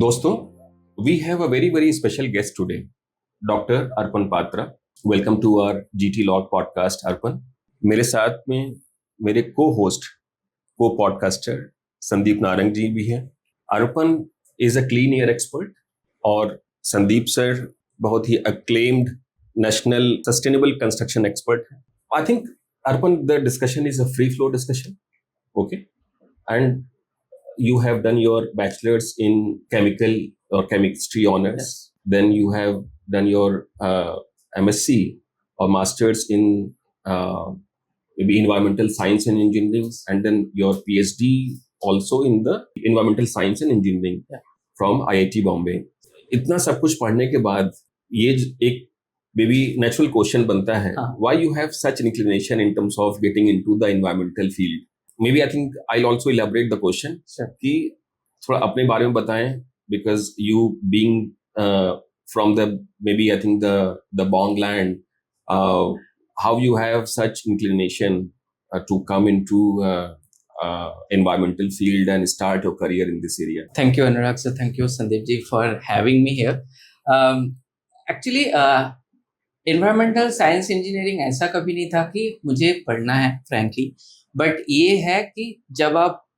दोस्तों, we have a very special guest today, Dr. Arpan Patra. Welcome to our GT Log podcast, अर्पण. मेरे साथ में मेरे co-host, co-podcaster संदीप नारंग जी भी हैं. अर्पण is a clean air expert और संदीप सर बहुत ही acclaimed national sustainable construction expert हैं. I think Arpan, the discussion is a free flow discussion, okay? And you have done your bachelor's in chemical or chemistry honors. Yes. Then you have done your MSc or master's in maybe environmental science and engineering, and then your PhD also in the environmental science and engineering from IIT Bombay. इतना सब कुछ पढ़ने के बाद ये एक maybe natural question बनता है, why you have such an inclination in terms of getting into the environmental field? Maybe I think I'll also elaborate the question कि थोड़ा अपने बारे में बताएं, because you being from the maybe I think the Bong land, how you have such inclination to come into environmental field and start your career in this area. Thank you, Anurag sir. Thank you, Sandeep ji, for having me here. Actually, environmental science engineering ऐसा कभी नहीं था कि मुझे पढ़ना है, frankly. But ये है कि जब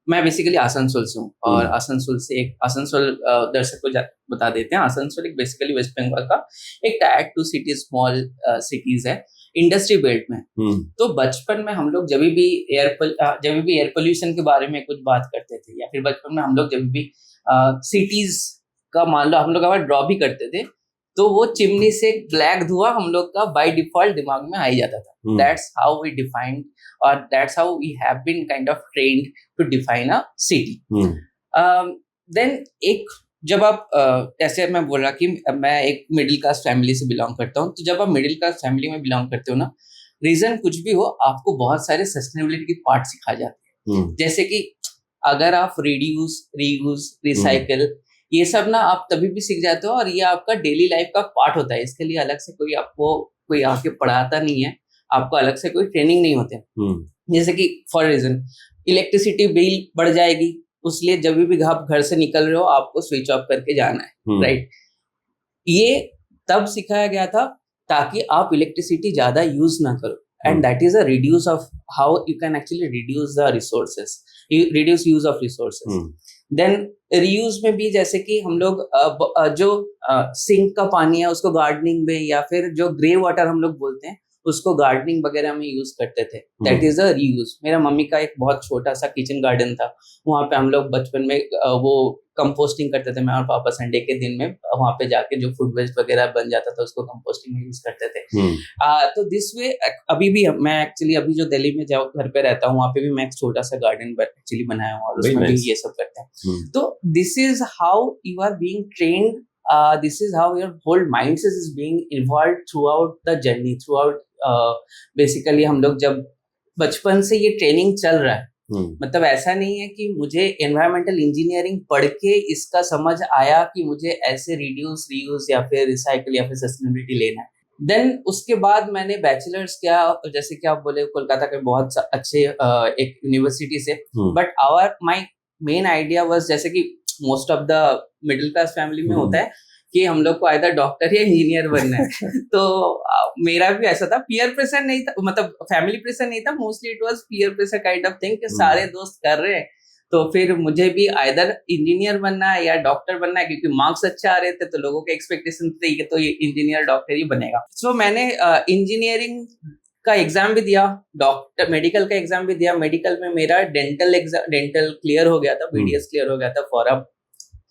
मैं बेसिकली आसनसोल से हूँ और आसनसोल दर्शक को बता देते हैं. आसनसोल एक बेसिकली वेस्ट बंगाल का एक टायर 2 सिटी स्मॉल सिटीज है इंडस्ट्री बेल्ट में. तो बचपन में हम लोग जब भी एयर पोल्यूशन के बारे में कुछ बात करते थे, या फिर बचपन में हम लोग जब भी सिटीज का मान लो हम लोग अगर ड्रॉ भी करते थे, तो वो चिमनी से ब्लैक धुआं हम लोग का बाय डिफॉल्ट दिमाग में आ ही जाता था. That's how we defined or that's how we have been kind of trained to define a city. Then एक जब आप ऐसे मैं बोल रहा कि मैं एक मिडिल क्लास फैमिली से बिलोंग करता हूँ, तो जब आप मिडिल क्लास फैमिली में बिलोंग करते हो ना, रीजन कुछ भी हो, आपको बहुत सारे सस्टेनेबिलिटी के पार्ट सिखाए जाते हैं. जैसे कि अगर आप रिड्यूस, रीयूज, रिसाइकल, ये सब ना आप तभी भी सीख जाते हो और ये आपका डेली लाइफ का पार्ट होता है. इसके लिए अलग से कोई आके पढ़ाता नहीं है, आपको अलग से कोई ट्रेनिंग नहीं होते. जैसे कि फॉर रीजन इलेक्ट्रिसिटी बिल बढ़ जाएगी, उसलिए जब भी आप घर से निकल रहे हो आपको स्विच ऑफ करके जाना है, राइट? ये तब सिखाया गया था ताकि आप इलेक्ट्रिसिटी ज्यादा यूज ना करो. And that is a reduce of how you can actually reduce the resources, reduce use of resources. Then reuse में भी जैसे कि हम लोग जो सिंक का पानी है उसको गार्डनिंग में, या फिर जो ग्रे वाटर हम लोग बोलते हैं उसको गार्डनिंग वगैरह में यूज करते थे. That is a reuse. मेरा मम्मी का एक बहुत छोटा सा किचन गार्डन था, वहाँ पे हम लोग बचपन में वो कंपोस्टिंग करते थे. मैं और पापा संडे के दिन में वहाँ पे जाके जो फूड वेस्ट वगैरह बन जाता था उसको कंपोस्टिंग में यूज करते थे. तो दिस वे अभी भी मैं एक्चुअली अभी जो दिल्ली में घर पे रहता हूँ, वहाँ पे भी मैं एक छोटा सा गार्डन एक्चुअली बनाया हूँ और उसमें भी ये सब करते हैं. तो this is how you are being trained. This is how your whole mindset is being involved throughout the journey, throughout basically हम लोग जब बचपन से ये ट्रेनिंग चल रहा है. मतलब ऐसा नहीं है कि मुझे एनवायरमेंटल इंजीनियरिंग पढ़ के इसका समझ आया कि मुझे ऐसे रिड्यूस, रीयूज या फिर रिसाइकल या फिर सस्टेनेबिलिटी लेना है. देन उसके बाद मैंने बैचलर्स किया, जैसे कि आप बोले कोलकाता के बहुत अच्छे एक यूनिवर्सिटी से. But my main idea was, जैसे कि most of the middle class family में होता है कि हम लोग को आइदर डॉक्टर या इंजीनियर बनना है. तो मेरा भी ऐसा था. पीयर प्रेशर नहीं था, मतलब फैमिली प्रेशर नहीं था, mostly it was peer pressure kind of thing कि सारे दोस्त कर रहे हैं तो फिर मुझे भी आइदर इंजीनियर बनना है या डॉक्टर बनना है, क्योंकि मार्क्स अच्छे आ रहे थे तो लोगों के एक्सपेक्टेशन थे कि तो ये इंजीनियर डॉक्टर ही बनेगा. सो मैंने इंजीनियरिंग का एग्जाम भी दिया, डॉक्टर मेडिकल का एग्जाम भी दिया. मेडिकल में मेरा डेंटल क्लियर हो गया था, बीडीएस क्लियर हो गया था for a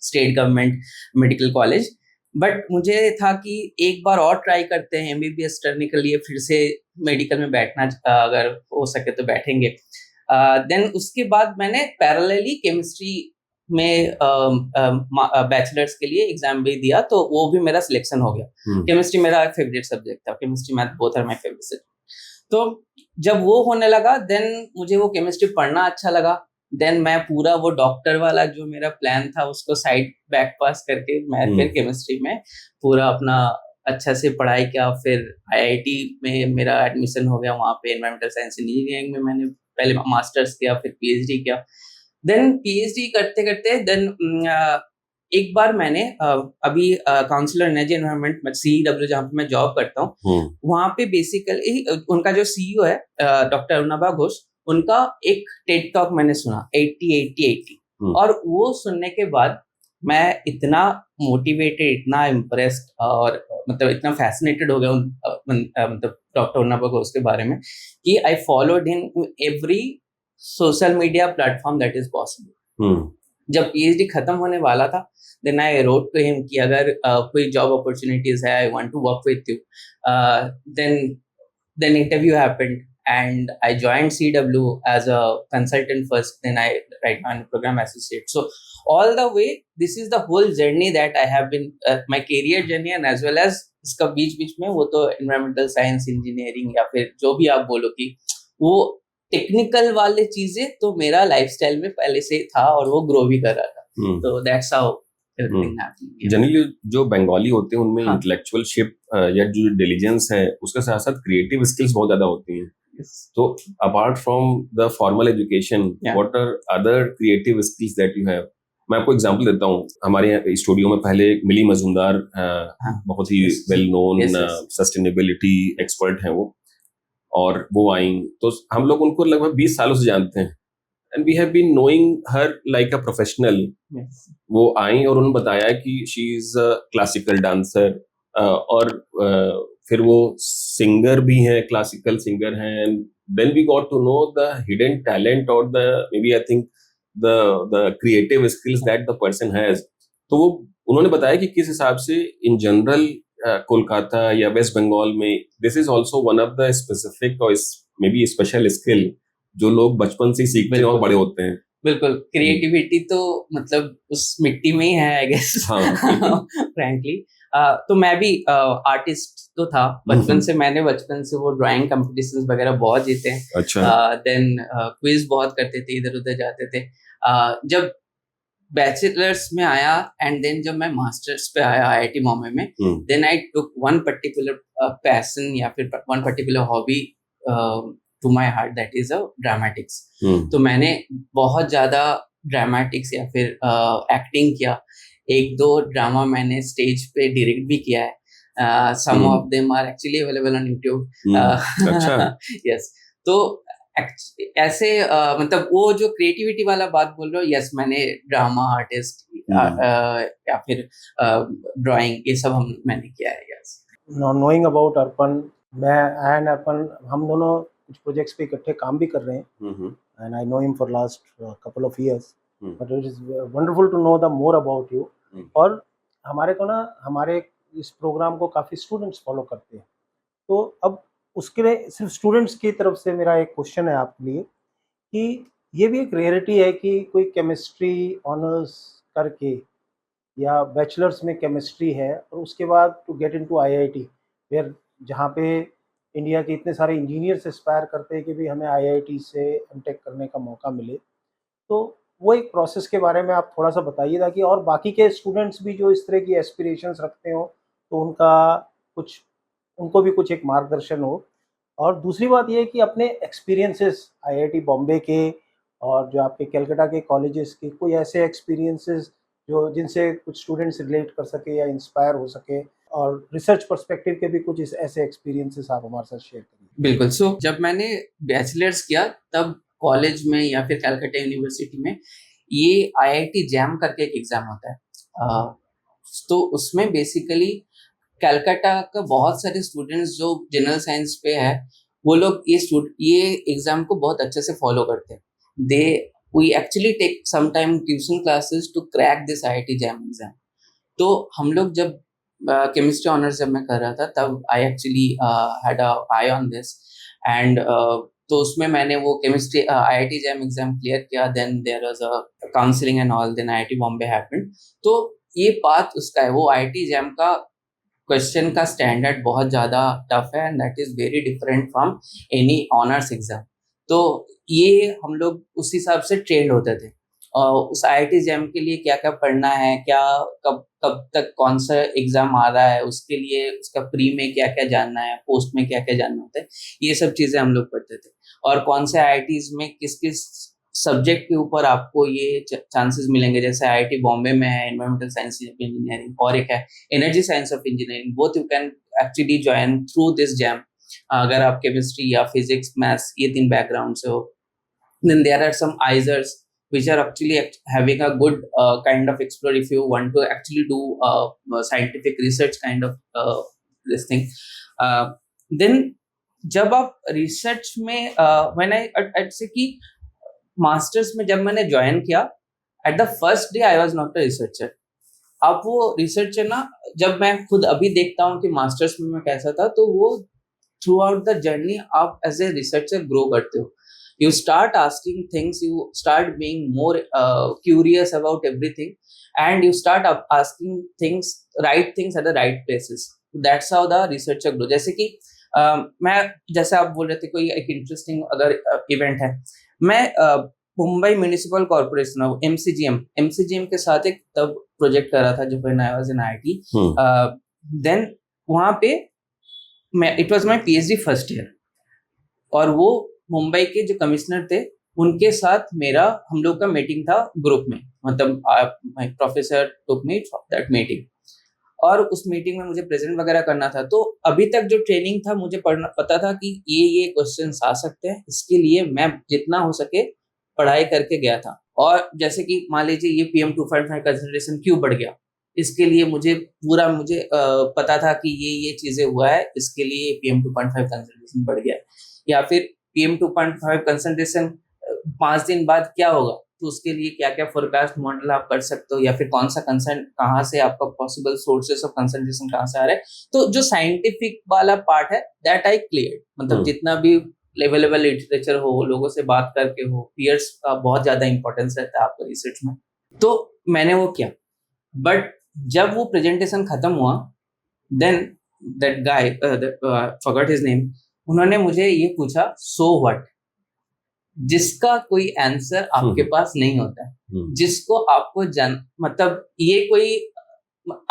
state government medical college. But मुझे था कि एक बार और ट्राई करते हैं एमबीबीएस करने के लिए, फिर से मेडिकल में बैठना, अगर हो सके तो बैठेंगे. देन उसके बाद मैंने पैरेलली केमिस्ट्री में बैचलर्स के लिए एग्जाम भी दिया, तो वो भी मेरा सिलेक्शन हो गया. केमिस्ट्री मेरा फेवरेट सब्जेक्ट था, chemistry math both are my favourite subject. तो जब वो होने लगा, देन मुझे वो केमिस्ट्री पढ़ना अच्छा लगा. देन मैं पूरा वो डॉक्टर वाला जो मेरा प्लान था उसको साइड बैक पास करके मैं फिर केमिस्ट्री में पूरा अपना अच्छा से पढ़ाई किया. फिर आईआईटी में मेरा एडमिशन हो गया, वहाँ पे एनवायरमेंटल साइंस इंजीनियरिंग में मैंने पहले मास्टर्स किया, फिर पीएचडी किया. देन पीएचडी करते करते देन एक बार मैंने अभी काउंसलर एनर्जी एनवायरनमेंट CEW जहाँ पे मैं जॉब करता हूँ, वहाँ पे बेसिकली उनका जो CEO है डॉक्टर अरुणाभा घोष, उनका एक टेड टॉक मैंने सुना 80-80-80 और वो सुनने के बाद मैं इतना मोटिवेटेड, इतना इम्प्रेस्ड और मतलब इतना फैसिनेटेड हो गया मतलब डॉक्टर अरुणाभा घोष के बारे में कि I followed in every social media platform that is possible. जब PhD खत्म होने वाला था, then I wrote to him कि अगर कोई जॉब अपॉर्चुनिटीज है, I want to work with you. Then interview happened and I joined CW as a consultant first, then I right now I'm a program associate. So all the way, this is the whole journey that I have been my career journey, and as well as इसका बीच में वो तो environmental science engineering या फिर जो भी आप बोलो कि वो टेक्निकल वाले चीजें तो मेरा लाइफस्टाइल में पहले से था और वो ग्रो भी कर रहा था। तो that's how everything happened. Generally जो बंगाली होते हैं उनमें हाँ। इंटेलेक्चुअल शिप या जो डिलीजेंस है उसके साथ साथ क्रिएटिव स्किल्स बहुत ज्यादा होती हैं। तो apart from the formal education, what are other creative skills that you have? मैं आपको एग्जांपल देता हूँ। हमारे यहाँ स्टूडियो में पहले मिली मजूमदार बहुत ही वेल नोन सस्टेनेबिलिटी एक्सपर्ट हैं वो, और वो आई तो हम लोग उनको लगभग 20 सालों से जानते हैं, and we have been knowing her like a professional. वो आई और उन्होंने बताया कि she is a classical dancer, और फिर वो सिंगर भी हैं, क्लासिकल सिंगर हैं, and then we got to know the hidden talent और the maybe I think the creative skills that the person has. तो वो उन्होंने बताया कि किस हिसाब से इन जनरल कोलकाता या वेस्ट बंगाल में this is also one of the specific और मे बी स्पेशल स्किल जो लोग बचपन से सीखते हैं और बड़े होते हैं। बिल्कुल, क्रिएटिविटी तो मतलब उस मिट्टी में ही है आई गेस। फ्रैंकली तो मैं भी आर्टिस्ट तो था बचपन से। मैंने बचपन से वो ड्राइंग कंपटीशंस वगैरह बहुत जीते हैं। अच्छा। देन क्विज बहुत करते थे, इधर उधर जाते थे। जब बैचलर्स में आया एंड देन जब मैं मास्टर्स पे आया IIT बॉम्बे में, then I took one particular passion या फिर one particular hobby to my heart, that is a dramatics. तो मैंने बहुत ज्यादा ड्रामेटिक्स या फिर एक्टिंग किया। एक दो ड्रामा मैंने स्टेज पे डायरेक्ट भी किया है। Some of them are actually available on YouTube। अच्छा। यस। तो ऐसे मतलब वो जो क्रिएटिविटी वाला बात बोल रहे हो, यस मैंने ड्रामा आर्टिस्ट या फिर ड्राइंग ये सब मैंने किया है। यस। नोइंग अबाउट अर्पण, मैं एंड अर्पण हम दोनों कुछ प्रोजेक्ट्स पे इकट्ठे काम भी कर रहे हैं, and I know him for last couple of years, but it is wonderful to know the more about you. और हमारे को ना हमारे इस प्रोग्राम को काफ़ी स्टूडेंट्स फॉलो करते हैं, तो अब उसके लिए सिर्फ स्टूडेंट्स की तरफ से मेरा एक क्वेश्चन है आपके लिए कि ये भी एक रेयरिटी है कि कोई केमिस्ट्री ऑनर्स करके या बैचलर्स में केमिस्ट्री है और उसके बाद to get into IIT, where जहाँ पे इंडिया के इतने सारे इंजीनियर्स एस्पायर करते हैं कि भी हमें IIT से एमटेक करने का मौका मिले। तो वो एक प्रोसेस के बारे में आप थोड़ा सा बताइए ताकि और बाकी के स्टूडेंट्स भी जो इस तरह की एस्पिरेशंस रखते हो तो उनको भी कुछ एक मार्गदर्शन हो। और दूसरी बात ये है कि अपने एक्सपीरियंसेस IIT बॉम्बे के और जो आपके कलकत्ता के कॉलेजेस के कोई ऐसे एक्सपीरियंसेस जो जिनसे कुछ स्टूडेंट्स रिलेट कर सके या इंस्पायर हो सके, और रिसर्च पर्सपेक्टिव के भी कुछ ऐसे एक्सपीरियंसेस आप हमारे साथ शेयर करिए। बिल्कुल। सो जब मैंने बैचलर्स किया तब कॉलेज में या फिर कलकत्ता यूनिवर्सिटी में ये IIT जैम करके एक एग्जाम होता है। तो उसमें बेसिकली कलकत्ता का बहुत सारे स्टूडेंट्स जो जनरल साइंस पे है वो लोग ये एग्जाम को बहुत अच्छे से फॉलो करते हैं। We actually take some time tuition classes to crack this IIT JAM exam. तो हम लोग जब केमिस्ट्री ऑनर्स जब मैं कर रहा था तब I actually had a eye on this, and तो उसमें मैंने वो chemistry IIT JAM exam clear किया। Then there was a counselling and all, then IIT Bombay happened. तो ये बात उसका है, वो IIT जैम का क्वेश्चन का स्टैंडर्ड बहुत ज़्यादा टफ है and that is very different from any honours exam. तो ये हम लोग उस हिसाब से ट्रेंड होते थे। उस IIT जैम के लिए क्या क्या पढ़ना है, क्या कब कब तक कौन सा एग्जाम आ रहा है, उसके लिए उसका प्री में क्या क्या जानना है, पोस्ट में क्या क्या जानना होता है, ये सब चीज़ें हम लोग पढ़ते थे। और कौन से IITs में किस किस सब्जेक्ट के ऊपर आपको ये चांसेस मिलेंगे, जैसे आईआईटी बॉम्बे में है एनवायरमेंटल साइंस ऑफ इंजीनियरिंग, और एक है energy science of engineering. Both you can actually join through this jam, अगर आप केमिस्ट्री या फिजिक्स मैथ्स ये 3 बैकग्राउंड से हो। Then there are some ISers which are actually having a good kind of explore if you want to actually do scientific research kind of this thing. Then जब आप research में when I say कि masters में जब मैंने join किया, at the first day I was not a researcher. अब वो रिसर्चर ना, जब मैं खुद अभी देखता हूँ कि मास्टर्स में मैं कैसा था, तो वो थ्रू आउट द जर्नी आप एज ए रिसर्चर ग्रो करते हो। You start asking things, you start being more curious about everything, and you start asking right things at the right places. That's how the researcher grows. जैसे कि मैं, जैसे आप बोल रहे थे कोई एक इंटरेस्टिंग अगर इवेंट है, मैं मुंबई म्यूनिसिपल कॉर्पोरेशन MCGM के साथ एक तब प्रोजेक्ट कर रहा था जब I was in IIT। Then वहाँ पे it was my PhD first year, और वो मुंबई के जो कमिश्नर थे उनके साथ हम लोग का मीटिंग था ग्रुप में, मतलब my professor took me for that meeting, और उस मीटिंग में मुझे प्रेजेंट वगैरह करना था। तो अभी तक जो ट्रेनिंग था मुझे पता था कि ये क्वेश्चंस आ सकते हैं, इसके लिए मैं जितना हो सके पढ़ाई करके गया था। और जैसे कि मान लीजिए ये PM 2.5 कंसंट्रेशन क्यों बढ़ गया, इसके लिए मुझे पता था कि ये चीजें हुआ है, इसके लिए PM 2.5 कंसंट्रेशन बढ़ गया है। या फिर PM 2.5 कंसंट्रेशन 5 दिन बाद क्या होगा, तो उसके लिए क्या क्या फोरकास्ट मॉडल आप कर सकते हो, या फिर कौन सा कंसर्न कहाँ से आपका पॉसिबल सोर्सेस ऑफ कंसंट्रेशन कहाँ से आ रहा है। तो जो साइंटिफिक वाला पार्ट है दैट आई क्लियर, मतलब जितना भी लेवल लिटरेचर हो, लोगों से बात करके हो, पीयर्स का बहुत ज्यादा इंपॉर्टेंस रहता है आपका रिसर्च में, तो मैंने वो किया। बट जब वो प्रेजेंटेशन खत्म हुआ, then that guy forgot his name, उन्होंने मुझे ये पूछा सो व्हाट, जिसका कोई आंसर आपके पास नहीं होता है, जिसको आपको मतलब ये कोई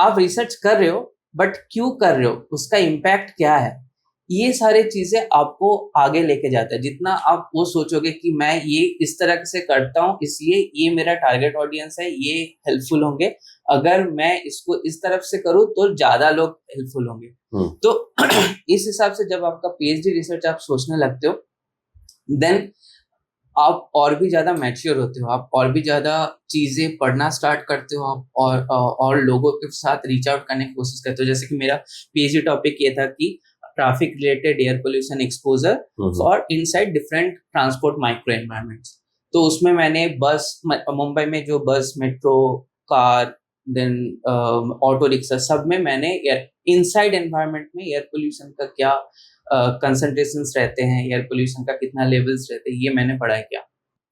आप रिसर्च कर रहे हो बट क्यों कर रहे हो, उसका इम्पैक्ट क्या है, ये सारी चीजें आपको आगे लेके जाता है। जितना आप वो सोचोगे कि मैं ये इस तरह से करता हूँ इसलिए ये मेरा टारगेट ऑडियंस है, ये हेल्पफुल होंगे, अगर मैं इसको इस तरफ से करूँ तो ज्यादा लोग हेल्पफुल होंगे। तो इस हिसाब से जब आपका PhD रिसर्च आप सोचने लगते हो, देन आप और भी ज्यादा मैच्योर होते हो, आप और भी ज्यादा चीजें पढ़ना स्टार्ट करते हो, आप और लोगों के साथ रीच आउट करने की कोशिश करते हो। जैसे कि मेरा PhD टॉपिक ये था कि traffic related air pollution exposure for inside different transport micro environments. तो उसमें मैंने मुंबई में जो bus, metro, car, then auto rickshaw, सब में मैंने इनसाइड एनवायरमेंट में एयर पोल्यूशन का क्या कंसंट्रेशंस रहते हैं, एयर पोल्यूशन का कितना लेवल्स रहते हैं, ये मैंने पढ़ा किया।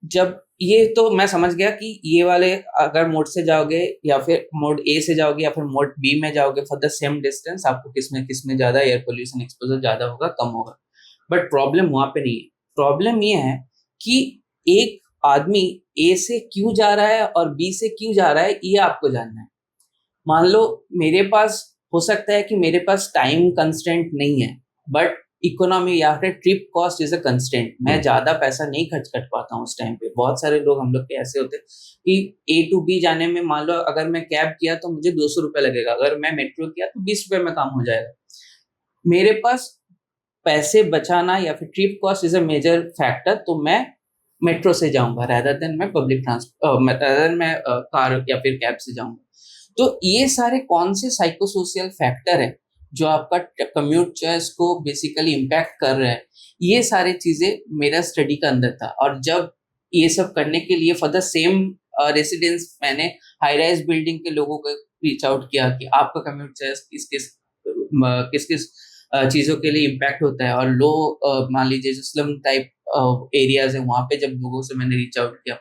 जब ये तो मैं समझ गया कि ये वाले अगर मोड से जाओगे या फिर मोड A से जाओगे या फिर मोड B में जाओगे फॉर द सेम डिस्टेंस, आपको किसमें ज्यादा एयर पोल्यूशन एक्सपोजर ज्यादा होगा, कम होगा। बट प्रॉब्लम वहां पे नहीं है। प्रॉब्लम ये है कि एक आदमी A से क्यों जा रहा है और B से क्यों जा रहा है, ये आपको जानना है। मान लो मेरे पास हो सकता है कि मेरे पास टाइम कंस्ट्रेंट नहीं है, बट इकोनॉमी या फिर trip cost is a constant, मैं ज्यादा पैसा नहीं खर्च कर पाता हूँ उस टाइम पे। बहुत सारे लोग हम लोग के ऐसे होते हैं कि A to B जाने में मान लो अगर मैं कैब किया तो मुझे 200 रुपये लगेगा, अगर मैं मेट्रो किया तो 20 रुपये में काम हो जाएगा। मेरे पास पैसे बचाना या फिर trip cost is a major factor, तो मैं मेट्रो से जाऊंगा रादर देन मैं पब्लिक ट्रांसपोर्ट, रादर देन मैं कार या फिर कैब से जाऊंगा। तो ये सारे कौन से साइकोसोशियल फैक्टर है जो आपका कम्यूट चॉइस को बेसिकली इम्पैक्ट कर रहे हैं, ये सारी चीजें मेरा स्टडी का अंदर था। और जब ये सब करने के लिए फॉर द सेम रेसिडेंस मैंने हाई राइज बिल्डिंग के लोगों को रीच आउट किया कि आपका कम्यूट चॉइस किस किस चीजों के लिए इम्पैक्ट होता है। और लो मान लीजिए जो स्लम टाइप एरियाज है, वहां पे जब लोगों से मैंने रीच आउट किया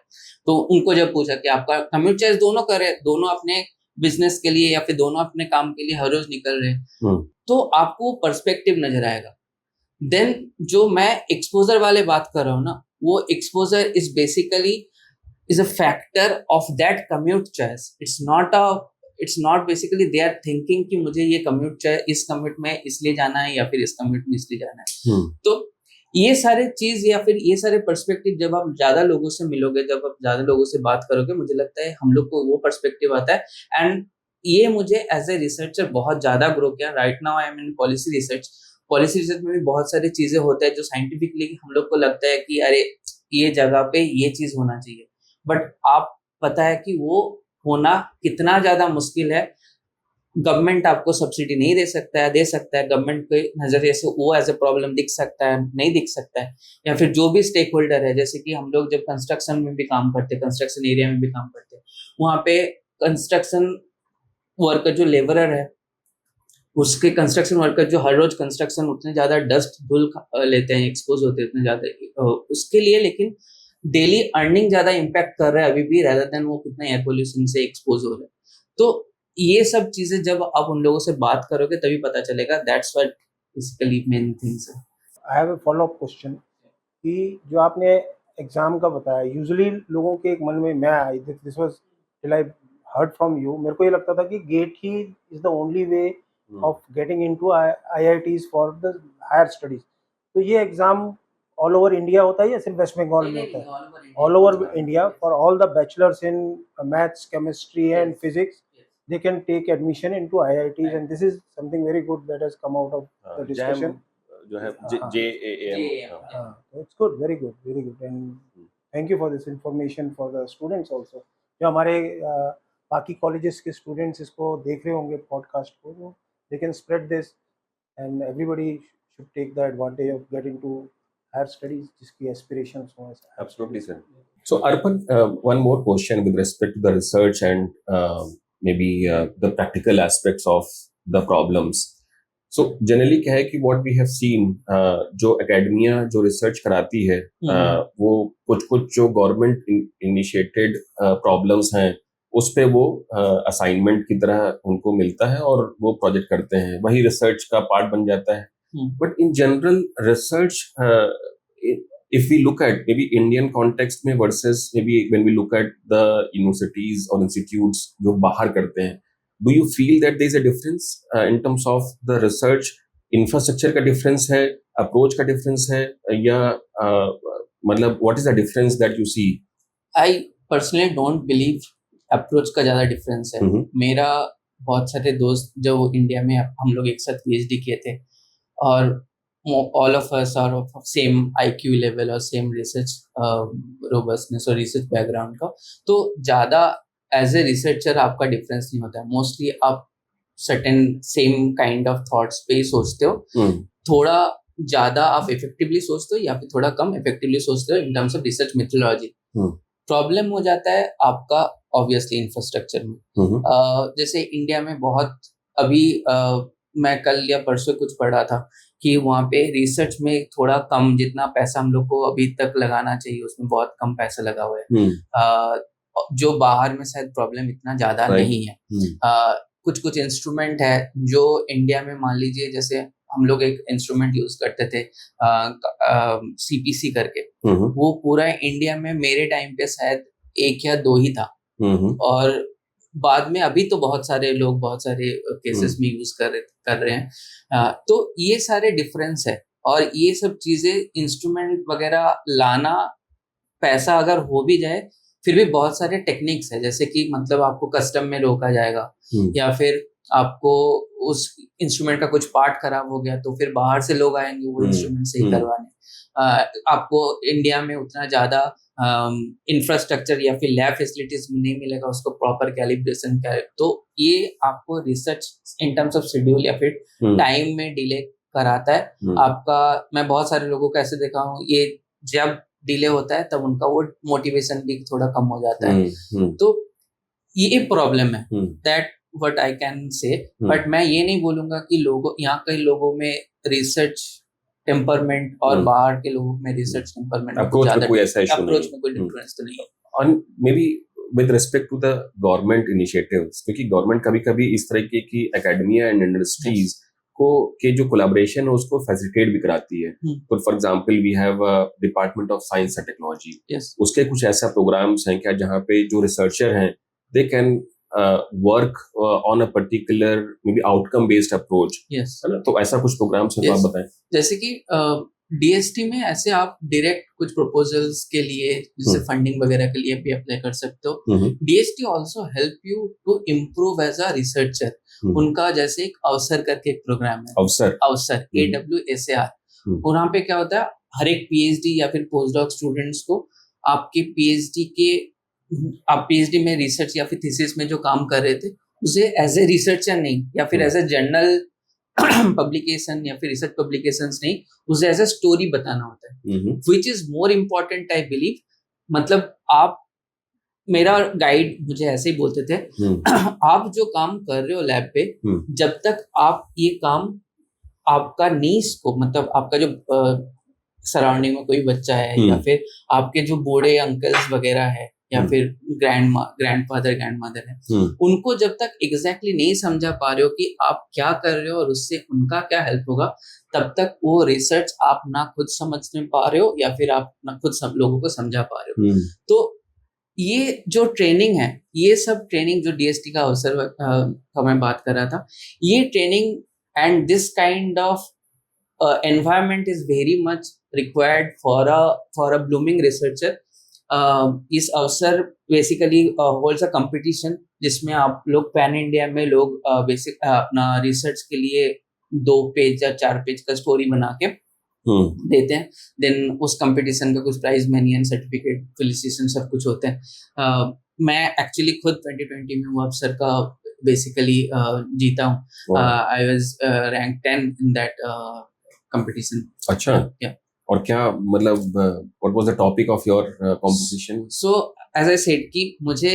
तो उनको जब पूछा कि आपका कम्यूट चॉइस दोनों करे, दोनों अपने बिजनेस के लिए या फिर दोनों अपने काम के लिए हर रोज निकल रहे हैं, तो आपको पर्सपेक्टिव नजर आएगा। देन जो मैं एक्सपोजर वाले बात कर रहा हूँ ना, वो exposure is basically is a factor of that commute choice. It's not basically they are thinking कि मुझे ये कम्यूट चॉइस, इस कम्यूट में इसलिए जाना है या फिर इस कम्यूट में इसलिए जाना है। तो ये सारे चीज या फिर ये सारे पर्सपेक्टिव जब आप ज्यादा लोगों से मिलोगे, जब आप ज्यादा लोगों से बात करोगे, मुझे लगता है हम लोग को वो पर्सपेक्टिव आता है। एंड ये मुझे एज ए रिसर्चर बहुत ज्यादा ग्रो किया। Right now I am in policy research. Policy research में भी बहुत सारी चीजें होते हैं जो साइंटिफिकली हम लोग को लगता है कि अरे ये जगह पे ये चीज होना चाहिए, बट आप पता है कि वो होना कितना ज्यादा मुश्किल है। गवर्नमेंट आपको सब्सिडी नहीं दे सकता है, दे सकता है गवर्नमेंट के नजरिए से वो एज ए प्रॉब्लम दिख सकता है, नहीं दिख सकता है। या फिर जो भी स्टेक होल्डर है, जैसे कि हम लोग जब कंस्ट्रक्शन में भी काम करते हैं, कंस्ट्रक्शन एरिया में भी काम करते हैं, वहाँ पे कंस्ट्रक्शन वर्कर जो लेबरर है, उसके कंस्ट्रक्शन वर्कर जो हर रोज कंस्ट्रक्शन उतने ज्यादा डस्ट धूल लेते हैं, एक्सपोज होते हैं उतने ज्यादा उसके लिए, लेकिन डेली अर्निंग ज्यादा इम्पैक्ट कर रहा है अभी भी, रेदर देन वो कितना एयर पोल्यूशन से एक्सपोज हो रहा है। तो ये सब चीजें जब आप उन लोगों से बात करोगे तभी पता चलेगा। That's what basically main things है। I have a follow up question कि जो आपने एग्जाम का बताया, यूजुअली लोगों के एक मन में, मैं I this was till I heard from you, मेरे को ये लगता था कि गेट ही is the only way of getting into IITs for the higher studies. तो ये एग्जाम ऑल ओवर इंडिया होता है या सिर्फ वेस्ट बंगाल में होता है? All over India for all the bachelors in maths, chemistry and physics, they can take admission into IITs, and this is something very good that has come out of the discussion. जो है हाँ, JAAM. so it's good, very good, and thank you for this information for the students also. जो हमारे बाकी colleges के students इसको देख रहे होंगे podcast को, तो they can spread this and everybody should take the advantage of getting to higher studies जिसकी aspirations हो ऐसा. Absolutely, sir. So, Arpan, one more question with respect to the research and maybe the practical aspects of the problems. So, generally क्या है कि what we have seen, जो academia जो research कराती है, वो कुछ जो government initiated problems हैं, उस पे वो assignment की तरह उनको मिलता है और वो project करते हैं, वही research का part बन जाता है. But in general, research, if we look at maybe Indian context में versus maybe when we look at the universities or institutes जो बाहर करते हैं, do you feel that there is a difference in terms of the research infrastructure का difference है, approach का difference है, या मतलब what is the difference that you see? I personally don't believe approach का ज्यादा difference है। मेरा बहुत सारे दोस्त जो इंडिया में हम लोग एक साथ PhD किए थे, और all of us are of same IQ level और same research robustness और research background का, तो ज़्यादा as a researcher आपका difference नहीं होता है। Mostly आप certain same kind of thoughts पे ही सोचते हो, थोड़ा ज़्यादा आप effectively सोचते हो या फिर थोड़ा कम effectively सोचते हो in terms of research methodology। Problem हो जाता है आपका obviously infrastructure में। जैसे इंडिया में बहुत अभी मैं कल या परसों कुछ पढ़ा था कि वहाँ पे रिसर्च में थोड़ा कम, जितना पैसा हम लोग को अभी तक लगाना चाहिए उसमें बहुत कम पैसा लगा हुआ है। जो बाहर में शायद प्रॉब्लम इतना ज्यादा नहीं है। कुछ इंस्ट्रूमेंट है जो इंडिया में, मान लीजिए जैसे हम लोग एक इंस्ट्रूमेंट यूज करते थे CPC करके, वो पूरा इंडिया में मेरे टाइम पे शायद 1 या 2 ही था, और बाद में अभी तो बहुत सारे लोग बहुत सारे केसेस में यूज कर रहे हैं। तो ये सारे डिफरेंस है, और ये सब चीजें इंस्ट्रूमेंट वगैरह लाना, पैसा अगर हो भी जाए फिर भी बहुत सारे टेक्निक्स है, जैसे कि मतलब आपको कस्टम में रोका जाएगा, या फिर आपको उस इंस्ट्रूमेंट का कुछ पार्ट खराब हो गया तो फिर बाहर से लोग आएंगे वो इंस्ट्रूमेंट सही करवाने। आपको इंडिया में उतना ज्यादा इंफ्रास्ट्रक्चर या फिर लैब फैसिलिटीज नहीं मिलेगा उसको प्रॉपर कैलिब्रेशन का, तो ये आपको research in terms of schedule या फिर टाइम में डिले कराता है आपका। मैं बहुत सारे लोगों को ऐसे देखा हूँ, ये जब डिले होता है तब उनका वो मोटिवेशन भी थोड़ा कम हो जाता है। तो ये प्रॉब्लम है, that what I can say. But मैं ये नहीं बोलूंगा कि लोगों, यहाँ कई लोगों में रिसर्च टेम्परमेंट और बाहर के लोगों में रिसर्च टेम्परमेंट अप्रोच में कोई ऐसा इशू अप्रोच में कोई डिफरेंस तो नहीं है। और maybe with respect to the government initiatives, क्योंकि गवर्नमेंट कभी-कभी इस तरीके की एकेडमिया एंड इंडस्ट्रीज को के जो कोलैबोरेशन है उसको फैसिलिटेट भी कराती है। तो for example we have department of science and technology, उसके कुछ ऐसा प्रोग्राम्स हैं क्या जहाँ पे जो रिसर्चर हैं they can work on a particular may be outcome based approach, है ना? तो ऐसा कुछ प्रोग्राम्स हैं तो आप बताएं। जैसे कि डीएसटी में ऐसे आप डायरेक्ट कुछ प्रपोजल्स के लिए जैसे फंडिंग वगैरह के लिए भी अप्लाई कर सकते हो. DST also help you to improve as a researcher. उनका जैसे एक अवसर करके एक प्रोग्राम है, अवसर AWSAR. और वहाँ पे क्या होता है, हर एक पीएचडी या फिर पोस्ट डॉक स्टूडेंट्स को आपके आप पीएचडी में रिसर्च या फिर थीसिस में जो काम कर रहे थे उसे एज ए रिसर्चर नहीं या फिर एज ए जर्नल पब्लिकेशन या फिर रिसर्च पब्लिकेशंस नहीं, उसे एज ए स्टोरी बताना होता है, which is more important I believe. मतलब आप, मेरा गाइड मुझे ऐसे ही बोलते थे, आप जो काम कर रहे हो लैब पे, जब तक आप ये काम आपका नीस को, मतलब आपका जो सराउंडिंग में कोई बच्चा है या फिर आपके जो बूढ़े अंकल्स वगैरह है या फिर ग्रैंडफादर ग्रैंडमदर है, उनको जब तक एग्जैक्टली नहीं समझा पा रहे हो कि आप क्या कर रहे हो और उससे उनका क्या हेल्प होगा, तब तक वो रिसर्च आप ना खुद समझ नहीं पा रहे हो या फिर आप ना खुद सब लोगों को समझा पा रहे हो. तो ये जो ट्रेनिंग है, ये सब ट्रेनिंग जो डीएसटी का अवसर का मैं बात कर रहा था, ये training and this kind of environment is very much required for a blooming researcher. इस अवसर बेसिकली होल्ड्स अ कंपटीशन जिसमें आप लोग पैन इंडिया में लोग बेसिक अपना रिसर्च के लिए 2 पेज या 4 पेज का स्टोरी बना के देते हैं. देन उस कंपटीशन का कुछ prize money and certificate felicitation सब कुछ होते हैं. मैं एक्चुअली खुद 2020 में वो अवसर का बेसिकली जीता हूँ. I was rank 10 in that competition. अच्छा. Yeah. और क्या मतलब what was the topic of your competition? So as I said कि मुझे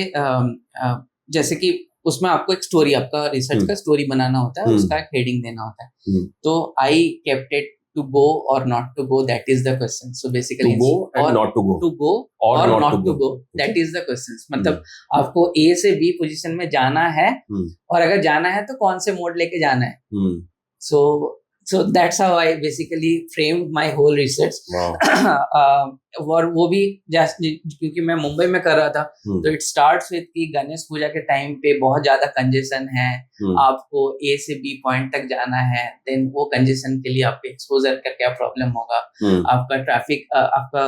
जैसे कि उसमें आपको एक स्टोरी, आपका रिसर्च का स्टोरी बनाना होता है, उसका एक हेडिंग देना होता है. तो I kept it to go or not to go, that is the question. So basically to go and not to go. To go or not to go, that is the question. मतलब आपको A से B position में जाना है और अगर जाना है तो कौन से मोड लेके जाना है. So that's how I basically framed my whole research. और वो भी क्योंकि मैं मुंबई में कर रहा था, तो it starts with कि गणेश पूजा के टाइम पे बहुत ज्यादा कंजेशन है, आपको A से B पॉइंट तक जाना है, देन वो कंजेशन के लिए आपके एक्सपोजर का क्या प्रॉब्लम होगा, आपका ट्रैफिक, आपका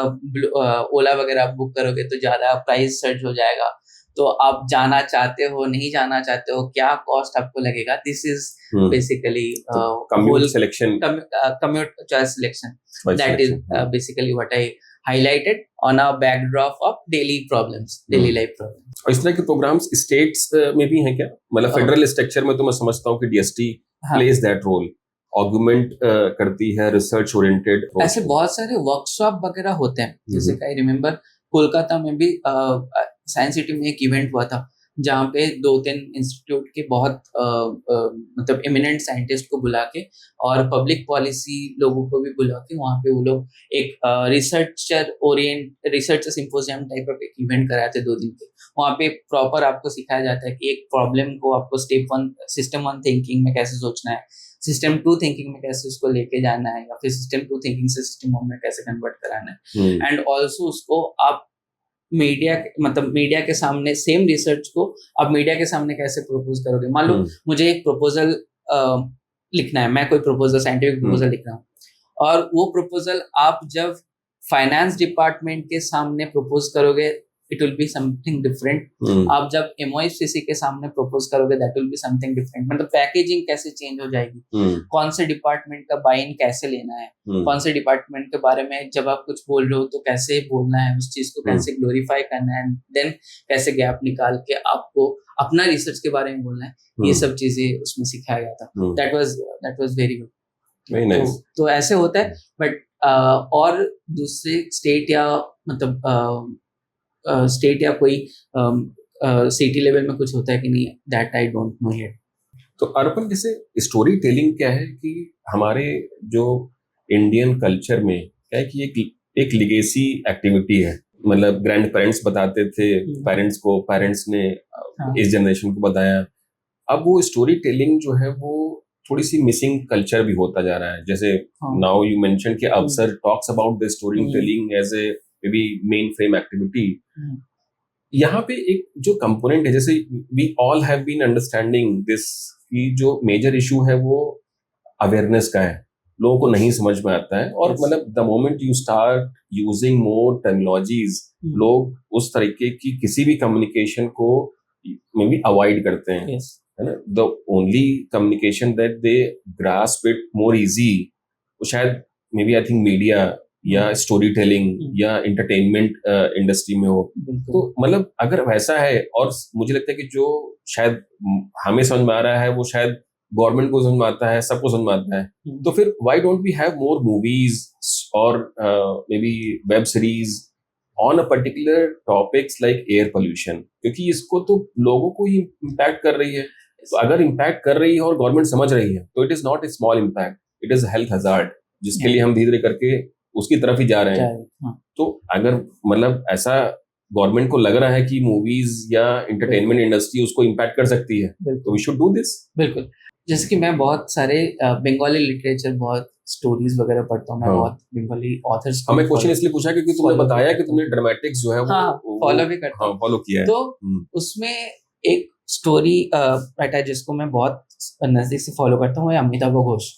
ओला वगैरह आप बुक करोगे तो ज्यादा प्राइस सर्च हो जाएगा, तो आप जाना चाहते हो नहीं जाना चाहते हो, क्या कॉस्ट आपको लगेगा. This is basically commute selection, commute choice selection. That is basically what I highlighted on a backdrop of daily problems, daily life problems. और इस तरह के प्रोग्राम्स स्टेट्स में भी हैं क्या? मतलब फेडरल स्ट्रक्चर में तो मैं समझता हूँ कि DST plays that role, augment करती है रिसर्च ओरिएंटेड. ऐसे बहुत सारे वर्कशॉप वगैरह होते हैं. जैसे आई रिमेम्बर कोलकाता में भी साइंस सिटी में एक इवेंट हुआ था जहाँ पे 2-3 इंस्टीट्यूट के बहुत मतलब एमिनेंट साइंटिस्ट को बुला के और पब्लिक पॉलिसी लोगों को भी बुला के वहाँ पे वो लोग एक रिसर्च सिम्पोजियम टाइप ऑफ एक इवेंट कराए थे 2 दिन के. वहाँ पे प्रॉपर आपको सिखाया जाता है कि एक प्रॉब्लम को आपको सिस्टम 1 थिंकिंग में कैसे सोचना है, सिस्टम 2 थिंकिंग में कैसे उसको लेके जाना है, या फिर सिस्टम 2 थिंकिंग से सिस्टम 1 में कैसे कन्वर्ट कराना है. एंड ऑल्सो उसको आप मीडिया के सामने सेम रिसर्च को आप मीडिया के सामने कैसे प्रपोज करोगे. मान लो मुझे एक प्रपोजल लिखना है, मैं कोई प्रपोजल, साइंटिफिक प्रपोजल लिख रहा हूँ, और वो प्रपोजल आप जब फाइनेंस डिपार्टमेंट के सामने प्रपोज करोगे it will be something different. आप जब MOFCC के सामने प्रपोज करोगे that will be something different. मतलब पैकेजिंग कैसे चेंज हो जाएगी, कौन से डिपार्टमेंट का बाय इन कैसे लेना है, कौन से डिपार्टमेंट के बारे में जब आप कुछ बोल रहे हो तो कैसे बोलना है, उस चीज को कैसे ग्लोरीफाई करना है, देन कैसे गैप निकाल के आपको अपना रिसर्च के बारे में बोलना है. ये सब चीजें उसमें सिखाया गया था. That was very good. Very nice. तो ऐसे होता है. बट और दूसरे स्टेट या मतलब स्टेट या कोई सिटी लेवल में कुछ होता है कि नहीं, that I don't know yet. तो अर्पण, जैसे स्टोरी टेलिंग क्या है कि हमारे जो इंडियन कल्चर में क्या है कि एक लिगेसी एक्टिविटी है. मतलब ग्रैंड पेरेंट्स बताते थे पेरेंट्स को, पेरेंट्स ने इस जनरेशन को बताया. अब वो स्टोरी टेलिंग जो है वो थोड़ी सी मिसिंग कल्चर भी होता जा रहा है. जैसे नाउ यू मेंशन कि अवसर talks about the story telling as a maybe main frame activity. यहाँ पे एक जो कंपोनेंट है, जैसे we all have been understanding this, कि जो मेजर इशू है वो अवेयरनेस का है. लोगों को नहीं समझ में आता है, और Yes. मतलब the moment you start using more terminologies, लोग उस तरीके की किसी भी कम्युनिकेशन को में भी अवॉइड करते हैं, Yes. है ना. The only communication that they grasp it more easy, वो शायद maybe I think media या स्टोरी टेलिंग या एंटरटेनमेंट इंडस्ट्री में हो. बिल्कुल. तो मतलब अगर वैसा है, और मुझे लगता है कि जो शायद हमें समझ में आ रहा है वो शायद गवर्नमेंट को समझ में आता है, सबको समझ में आता है, तो फिर why don't we have more movies और maybe web series on a particular topics like air pollution, क्योंकि इसको तो लोगों को ही इम्पैक्ट कर रही है. तो अगर इम्पैक्ट कर रही है और गवर्नमेंट समझ रही है, तो it is not a small impact, it is health hazard, जिसके लिए हम धीरे धीरे करके उसकी तरफ ही जा रहे हैं. हाँ. तो अगर मतलब ऐसा गवर्नमेंट को लग रहा है कि मूवीज या एंटरटेनमेंट इंडस्ट्री उसको इम्पैक्ट कर सकती है, तो वी शुड डू दिस. बिल्कुल. जैसे कि मैं बहुत सारे बंगाली लिटरेचर, बहुत स्टोरीज वगैरह पढ़ता हूँ. मैं हाँ. बहुत बंगाली ऑथर्स हमें क्वेश्चन इसलिए पूछा क्योंकि तुमने follow बताया भी कि तुमने ड्रामेटिक्स जो है हाँ, follow भी करता हूँ. फॉलो किया है. तो उसमें एक स्टोरी राइटर है जिसको मैं बहुत नजदीक से फॉलो करता हूँ, अमिताभ घोष.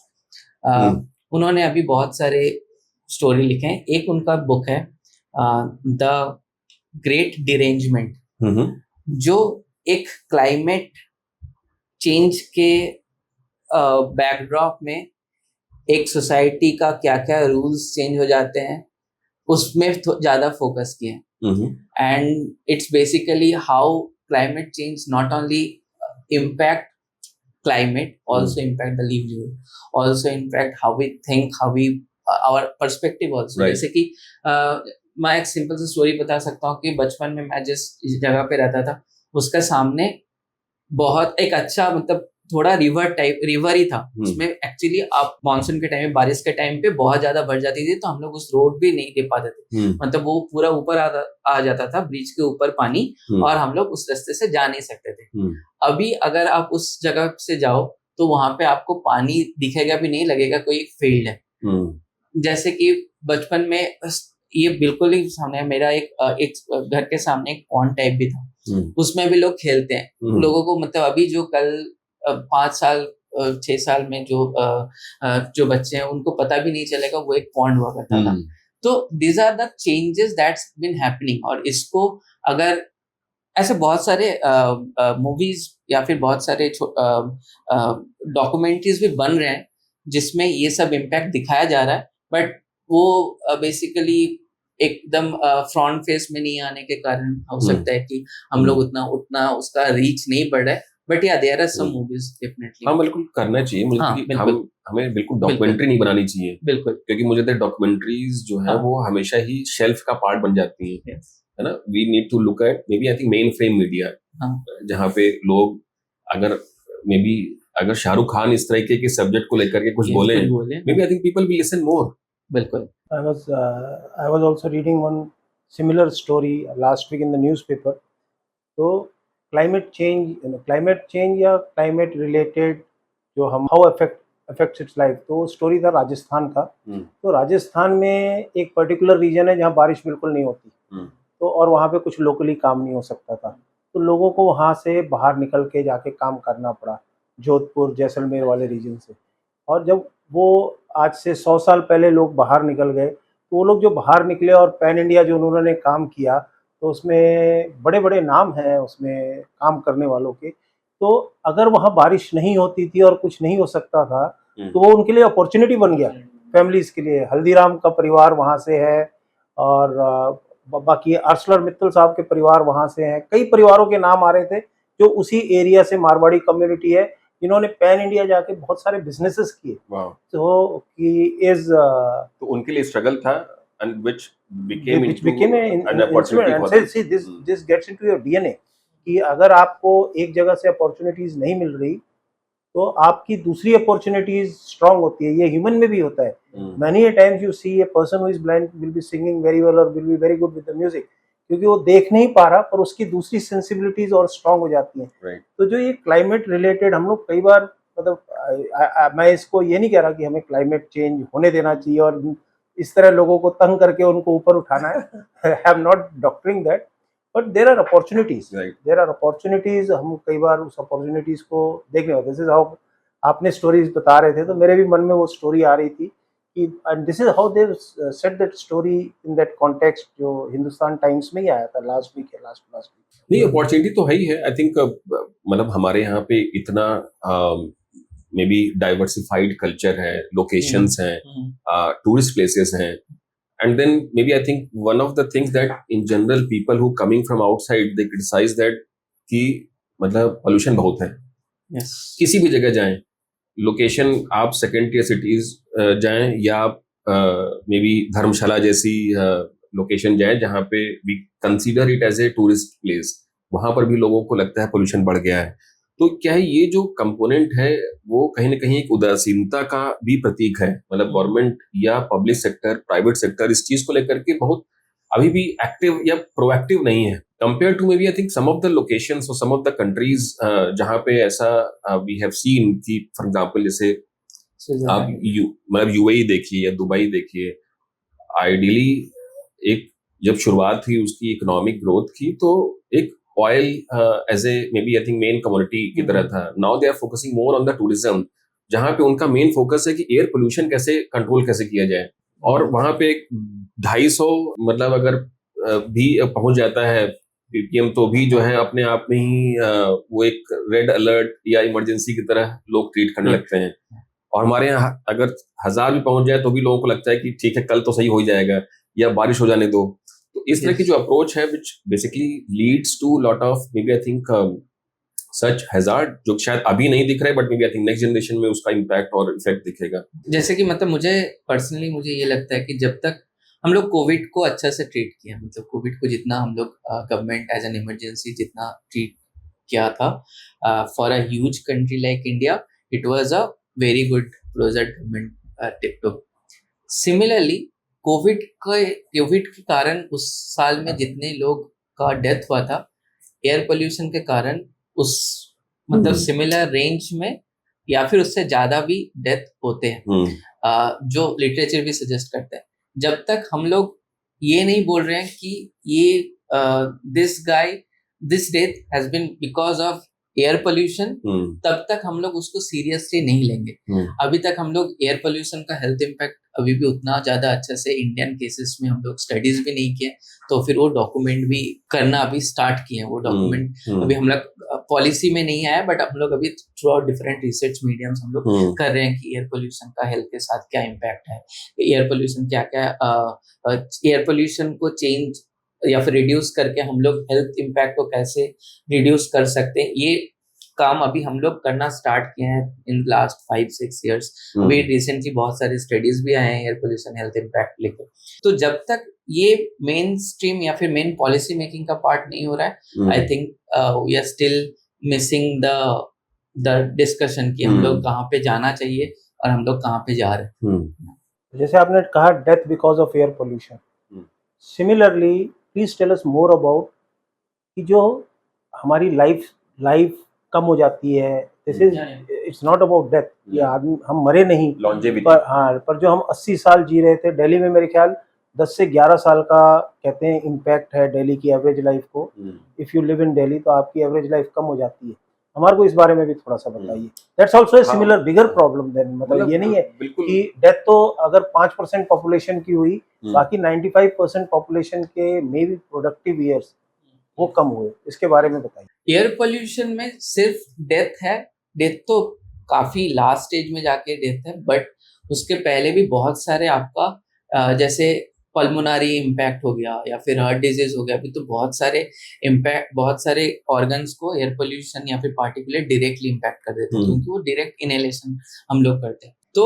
उन्होंने अभी बहुत सारे स्टोरी लिखे हैं. एक उनका बुक है द ग्रेट डिरेंजमेंट, जो एक क्लाइमेट चेंज के बैकड्रॉप में एक सोसाइटी का क्या क्या रूल्स चेंज हो जाते हैं उसमें ज्यादा फोकस किए. And it's basically how climate change not only impact climate, also impact the livelihood, also impact how we think, how we our perspective also. Right. जैसे कि मैं एक सिंपल सी स्टोरी बता सकता हूँ कि बचपन में मैं जिस जगह पे रहता था उसका सामने बहुत एक अच्छा, मतलब थोड़ा रिवर ही था. उसमें एक्चुअली आप मानसून के टाइम में, बारिश के टाइम पे बहुत ज्यादा भर जाती थी, तो हम लोग उस रोड भी नहीं दे पाते थे. मतलब वो पूरा ऊपर आ जाता था, ब्रिज के ऊपर पानी, और हम लोग उस रास्ते से जा नहीं सकते थे. अभी अगर आप उस जगह से जाओ तो वहां पे आपको पानी दिखेगा भी नहीं, लगेगा कोई एक फील्ड है. जैसे कि बचपन में ये बिल्कुल ही सामने मेरा एक घर के सामने एक पॉन्ड टाइप भी था. उसमें भी लोग खेलते हैं. लोगों को मतलब अभी जो कल 5 साल 6 साल में जो बच्चे हैं उनको पता भी नहीं चलेगा वो एक पॉन्ड हुआ करता था. तो these are the changes that's been happening. और इसको अगर ऐसे बहुत सारे मूवीज या फिर बहुत सारे डॉक्यूमेंट्रीज भी बन रहे हैं जिसमें ये सब इम्पैक्ट दिखाया जा रहा है, बट वो बेसिकली एकदम फ्रंट फेस में नहीं आने के कारण हो सकता है कि हम लोग उतना उसका रीच नहीं बढ़ रहा है. बट या there are some movies definitely. हाँ, बिल्कुल करना चाहिए. मुझे हमें बिल्कुल डॉक्यूमेंट्री नहीं बनानी चाहिए. बिल्कुल. क्योंकि मुझे तो डॉक्यूमेंट्रीज जो है वो हमेशा ही शेल्फ का पार्ट बन जाती है. है ना. We need to look at maybe I think main frame media, जहाँ पे लोग अगर शाहरुख खान इस तरीके के सब्जेक्ट को लेकर के कुछ बोले, maybe I think people will listen more. बिल्कुल. I was also reading one similar story last week in the newspaper. तो climate change या climate related जो हम how affects its life, तो स्टोरी था राजस्थान का. तो राजस्थान में एक पर्टिकुलर रीजन है जहाँ बारिश बिल्कुल नहीं होती. तो और वहाँ पे कुछ लोकली काम नहीं हो सकता था, तो लोगों को वहाँ से बाहर निकल के जाके काम करना पड़ा, जोधपुर जैसलमेर वाले रीजन से. और जब वो आज से 100 साल पहले लोग बाहर निकल गए, तो वो लोग जो बाहर निकले और पैन इंडिया जो उन्होंने काम किया, तो उसमें बड़े बड़े नाम हैं उसमें काम करने वालों के. तो अगर वहाँ बारिश नहीं होती थी और कुछ नहीं हो सकता था, तो वो उनके लिए अपॉर्चुनिटी बन गया फैमिलीज के लिए. हल्दीराम का परिवार वहाँ से है, और बाकी आर्सलर मित्तल साहब के परिवार वहाँ से हैं. कई परिवारों के नाम आ रहे थे जो उसी एरिया से, मारवाड़ी कम्युनिटी है, जिन्होंने पैन इंडिया जाके बहुत सारे बिजनेसेस किए. तो तो उनके लिए स्ट्रगल था, and which became an opportunity for them. See, this gets into your DNA कि अगर आपको एक जगह से अपॉर्चुनिटीज नहीं मिल रही तो आपकी दूसरी अपॉर्चुनिटीज स्ट्रांग होती है. ये ह्यूमन में भी होता है. Many a times you see a person who is blind will be singing very well or will be very good with the music, क्योंकि वो देख नहीं पा रहा, पर उसकी दूसरी सेंसिबिलिटीज और स्ट्रांग हो जाती हैं. तो जो ये क्लाइमेट रिलेटेड हम लोग कई बार, मतलब मैं इसको ये नहीं कह रहा कि हमें क्लाइमेट चेंज होने देना चाहिए और इस तरह लोगों को तंग करके उनको ऊपर उठाना है. I am not doctoring that, but there are opportunities. हम कई बार उस अपॉर्चुनिटीज को देखने. दिस इज हाउ आपने स्टोरीज बता रहे थे तो मेरे भी मन में वो स्टोरी आ रही थी कि and this is how they set that story in that context, जो हिंदुस्तान टाइम्स में ही आया था लास्ट वीक या लास्ट वीक। नहीं, अपॉर्चुनिटी तो है ही है। आई थिंक मतलब हमारे यहाँ पे इतना मे बी डाइवर्सिफाइड कल्चर है, लोकेशंस हैं, टूरिस्ट प्लेसेस हैं, and then maybe I think one of the things that in general people who coming from outside they criticise that कि मतलब पोल्यूशन बहुत है। यस, किसी भी जगह जाएं, लोकेशन आप सेकेंड टियर सिटीज जाएं या आप मे बी धर्मशाला जैसी लोकेशन जाएं जहाँ पे we consider it as a tourist place, वहां पर भी लोगों को लगता है पोल्यूशन बढ़ गया है। तो क्या है, ये जो कंपोनेंट है वो कहीं ना कहीं एक उदासीनता का भी प्रतीक है। मतलब गवर्नमेंट या पब्लिक सेक्टर, प्राइवेट सेक्टर इस चीज को लेकर के बहुत अभी भी एक्टिव या प्रोएक्टिव नहीं है compare to maybe I think some of the locations और सम ऑफ द कंट्रीज जहां पे ऐसा वी हैव सीन कि फॉर एग्जांपल जैसे आप मतलब यूएई देखिए या दुबई देखिए, आइडियली एक जब शुरुआत हुई उसकी इकोनॉमिक ग्रोथ की तो एक oil as a maybe I think main commodity की तरह था। Now they are focusing more on the tourism, जहां पे उनका मेन फोकस है कि एयर पोल्यूशन कैसे कंट्रोल कैसे किया जाए। और वहां पे 250 मतलब अगर भी पहुंच जाता है पीपीएम तो भी जो है अपने आप में ही वो एक रेड अलर्ट या इमरजेंसी की तरह लोग ट्रीट करने लगते हैं। और हमारे यहाँ अगर 1000 भी पहुंच जाए तो भी लोगों को लगता है कि ठीक है कल तो सही हो जाएगा या बारिश हो जाने दो। तो इस तरह की जो अप्रोच है which basically leads to lot of maybe I think such hazard जो शायद अभी नहीं दिख रहे but maybe I think next generation में उसका इम्पैक्ट और इफेक्ट दिखेगा। जैसे कि मतलब मुझे पर्सनली मुझे ये लगता है कि जब तक हम लोग कोविड को अच्छा से ट्रीट किया, मतलब कोविड को जितना हम लोग गवर्नमेंट एज एन इमरजेंसी जितना ट्रीट किया था for a huge country like India, it was a very good project government tip. Similarly Covid के कारण उस साल में जितने लोग का डेथ हुआ था एयर पोल्यूशन के कारण, उस मतलब सिमिलर रेंज में या फिर उससे ज्यादा भी डेथ होते हैं, जो लिटरेचर भी सजेस्ट करता है। जब तक हम लोग ये नहीं बोल रहे हैं कि ये this death has been because of air pollution, तब तक हम लोग उसको सीरियसली नहीं लेंगे। अभी तक हम लोग एयर पोल्यूशन का हेल्थ इम्पैक्ट अभी भी उतना ज्यादा अच्छा से इंडियन केसेस में हम लोग स्टडीज भी नहीं किए, तो फिर वो डॉक्यूमेंट भी करना अभी स्टार्ट किए हैं। वो डॉक्यूमेंट अभी हम लोग पॉलिसी में नहीं आया, बट हम लोग अभी through out different research mediums हम लोग कर रहे हैं कि एयर पोल्यूशन का हेल्थ के साथ क्या इम्पैक्ट है, एयर पोल्यूशन क्या क्या एयर पोल्यूशन को चेंज या फिर रिड्यूस करके हम लोग हेल्थ इम्पैक्ट को कैसे रिड्यूस कर सकते हैं। ये काम अभी हम लोग करना स्टार्ट किए हैं इन लास्ट 5-6 ईयर्स। अभी रिसेंटली बहुत सारी स्टडीज भी आए हैं एयर पोल्यूशन हेल्थ इम्पैक्ट लेकर। तो जब तक ये मेन स्ट्रीम या फिर मेन पॉलिसी मेकिंग का पार्ट नहीं हो रहा है, I think we are still missing the discussion कि हम लोग कहाँ पे जाना चाहिए और हम लोग कहाँ पे जा रहे हैं। जैसे आपने कहा death because of air pollution, similarly please tell us more about कि जो हमारी लाइफ कम हो जाती है, this is it's not about death, ये आदमी हम मरे नहीं पर हाँ, पर जो हम 80 साल जी रहे थे दिल्ली में, मेरे ख्याल 10 से 11 साल का कहते हैं इम्पैक्ट है दिल्ली की एवरेज लाइफ को। If you live in Delhi तो आपकी एवरेज लाइफ कम हो जाती है। हमारे को इस बारे में भी थोड़ा सा बताइए। That's also a similar bigger problem then, मतलब ये नहीं है कि डेथ तो अगर 5% पॉपुलेशन की हुई, बाकी 95% पॉपुलेशन के मे बी प्रोडक्टिव ईयर्स वो कम हुए, इसके बारे में बताइए। एयर पोल्यूशन में सिर्फ डेथ है, डेथ तो काफी लास्ट स्टेज में जाके डेथ है, बट उसके पहले भी बहुत सारे आपका जैसे पल्मोनरी इम्पैक्ट हो गया या फिर हार्ट डिजीज हो गया। अभी तो बहुत सारे इम्पैक्ट, बहुत सारे ऑर्गन्स को एयर पोल्यूशन या फिर पार्टिकुलेट डायरेक्टली इम्पैक्ट कर देते हैं, क्योंकि वो डायरेक्ट इनहेलेशन हम लोग करते हैं। तो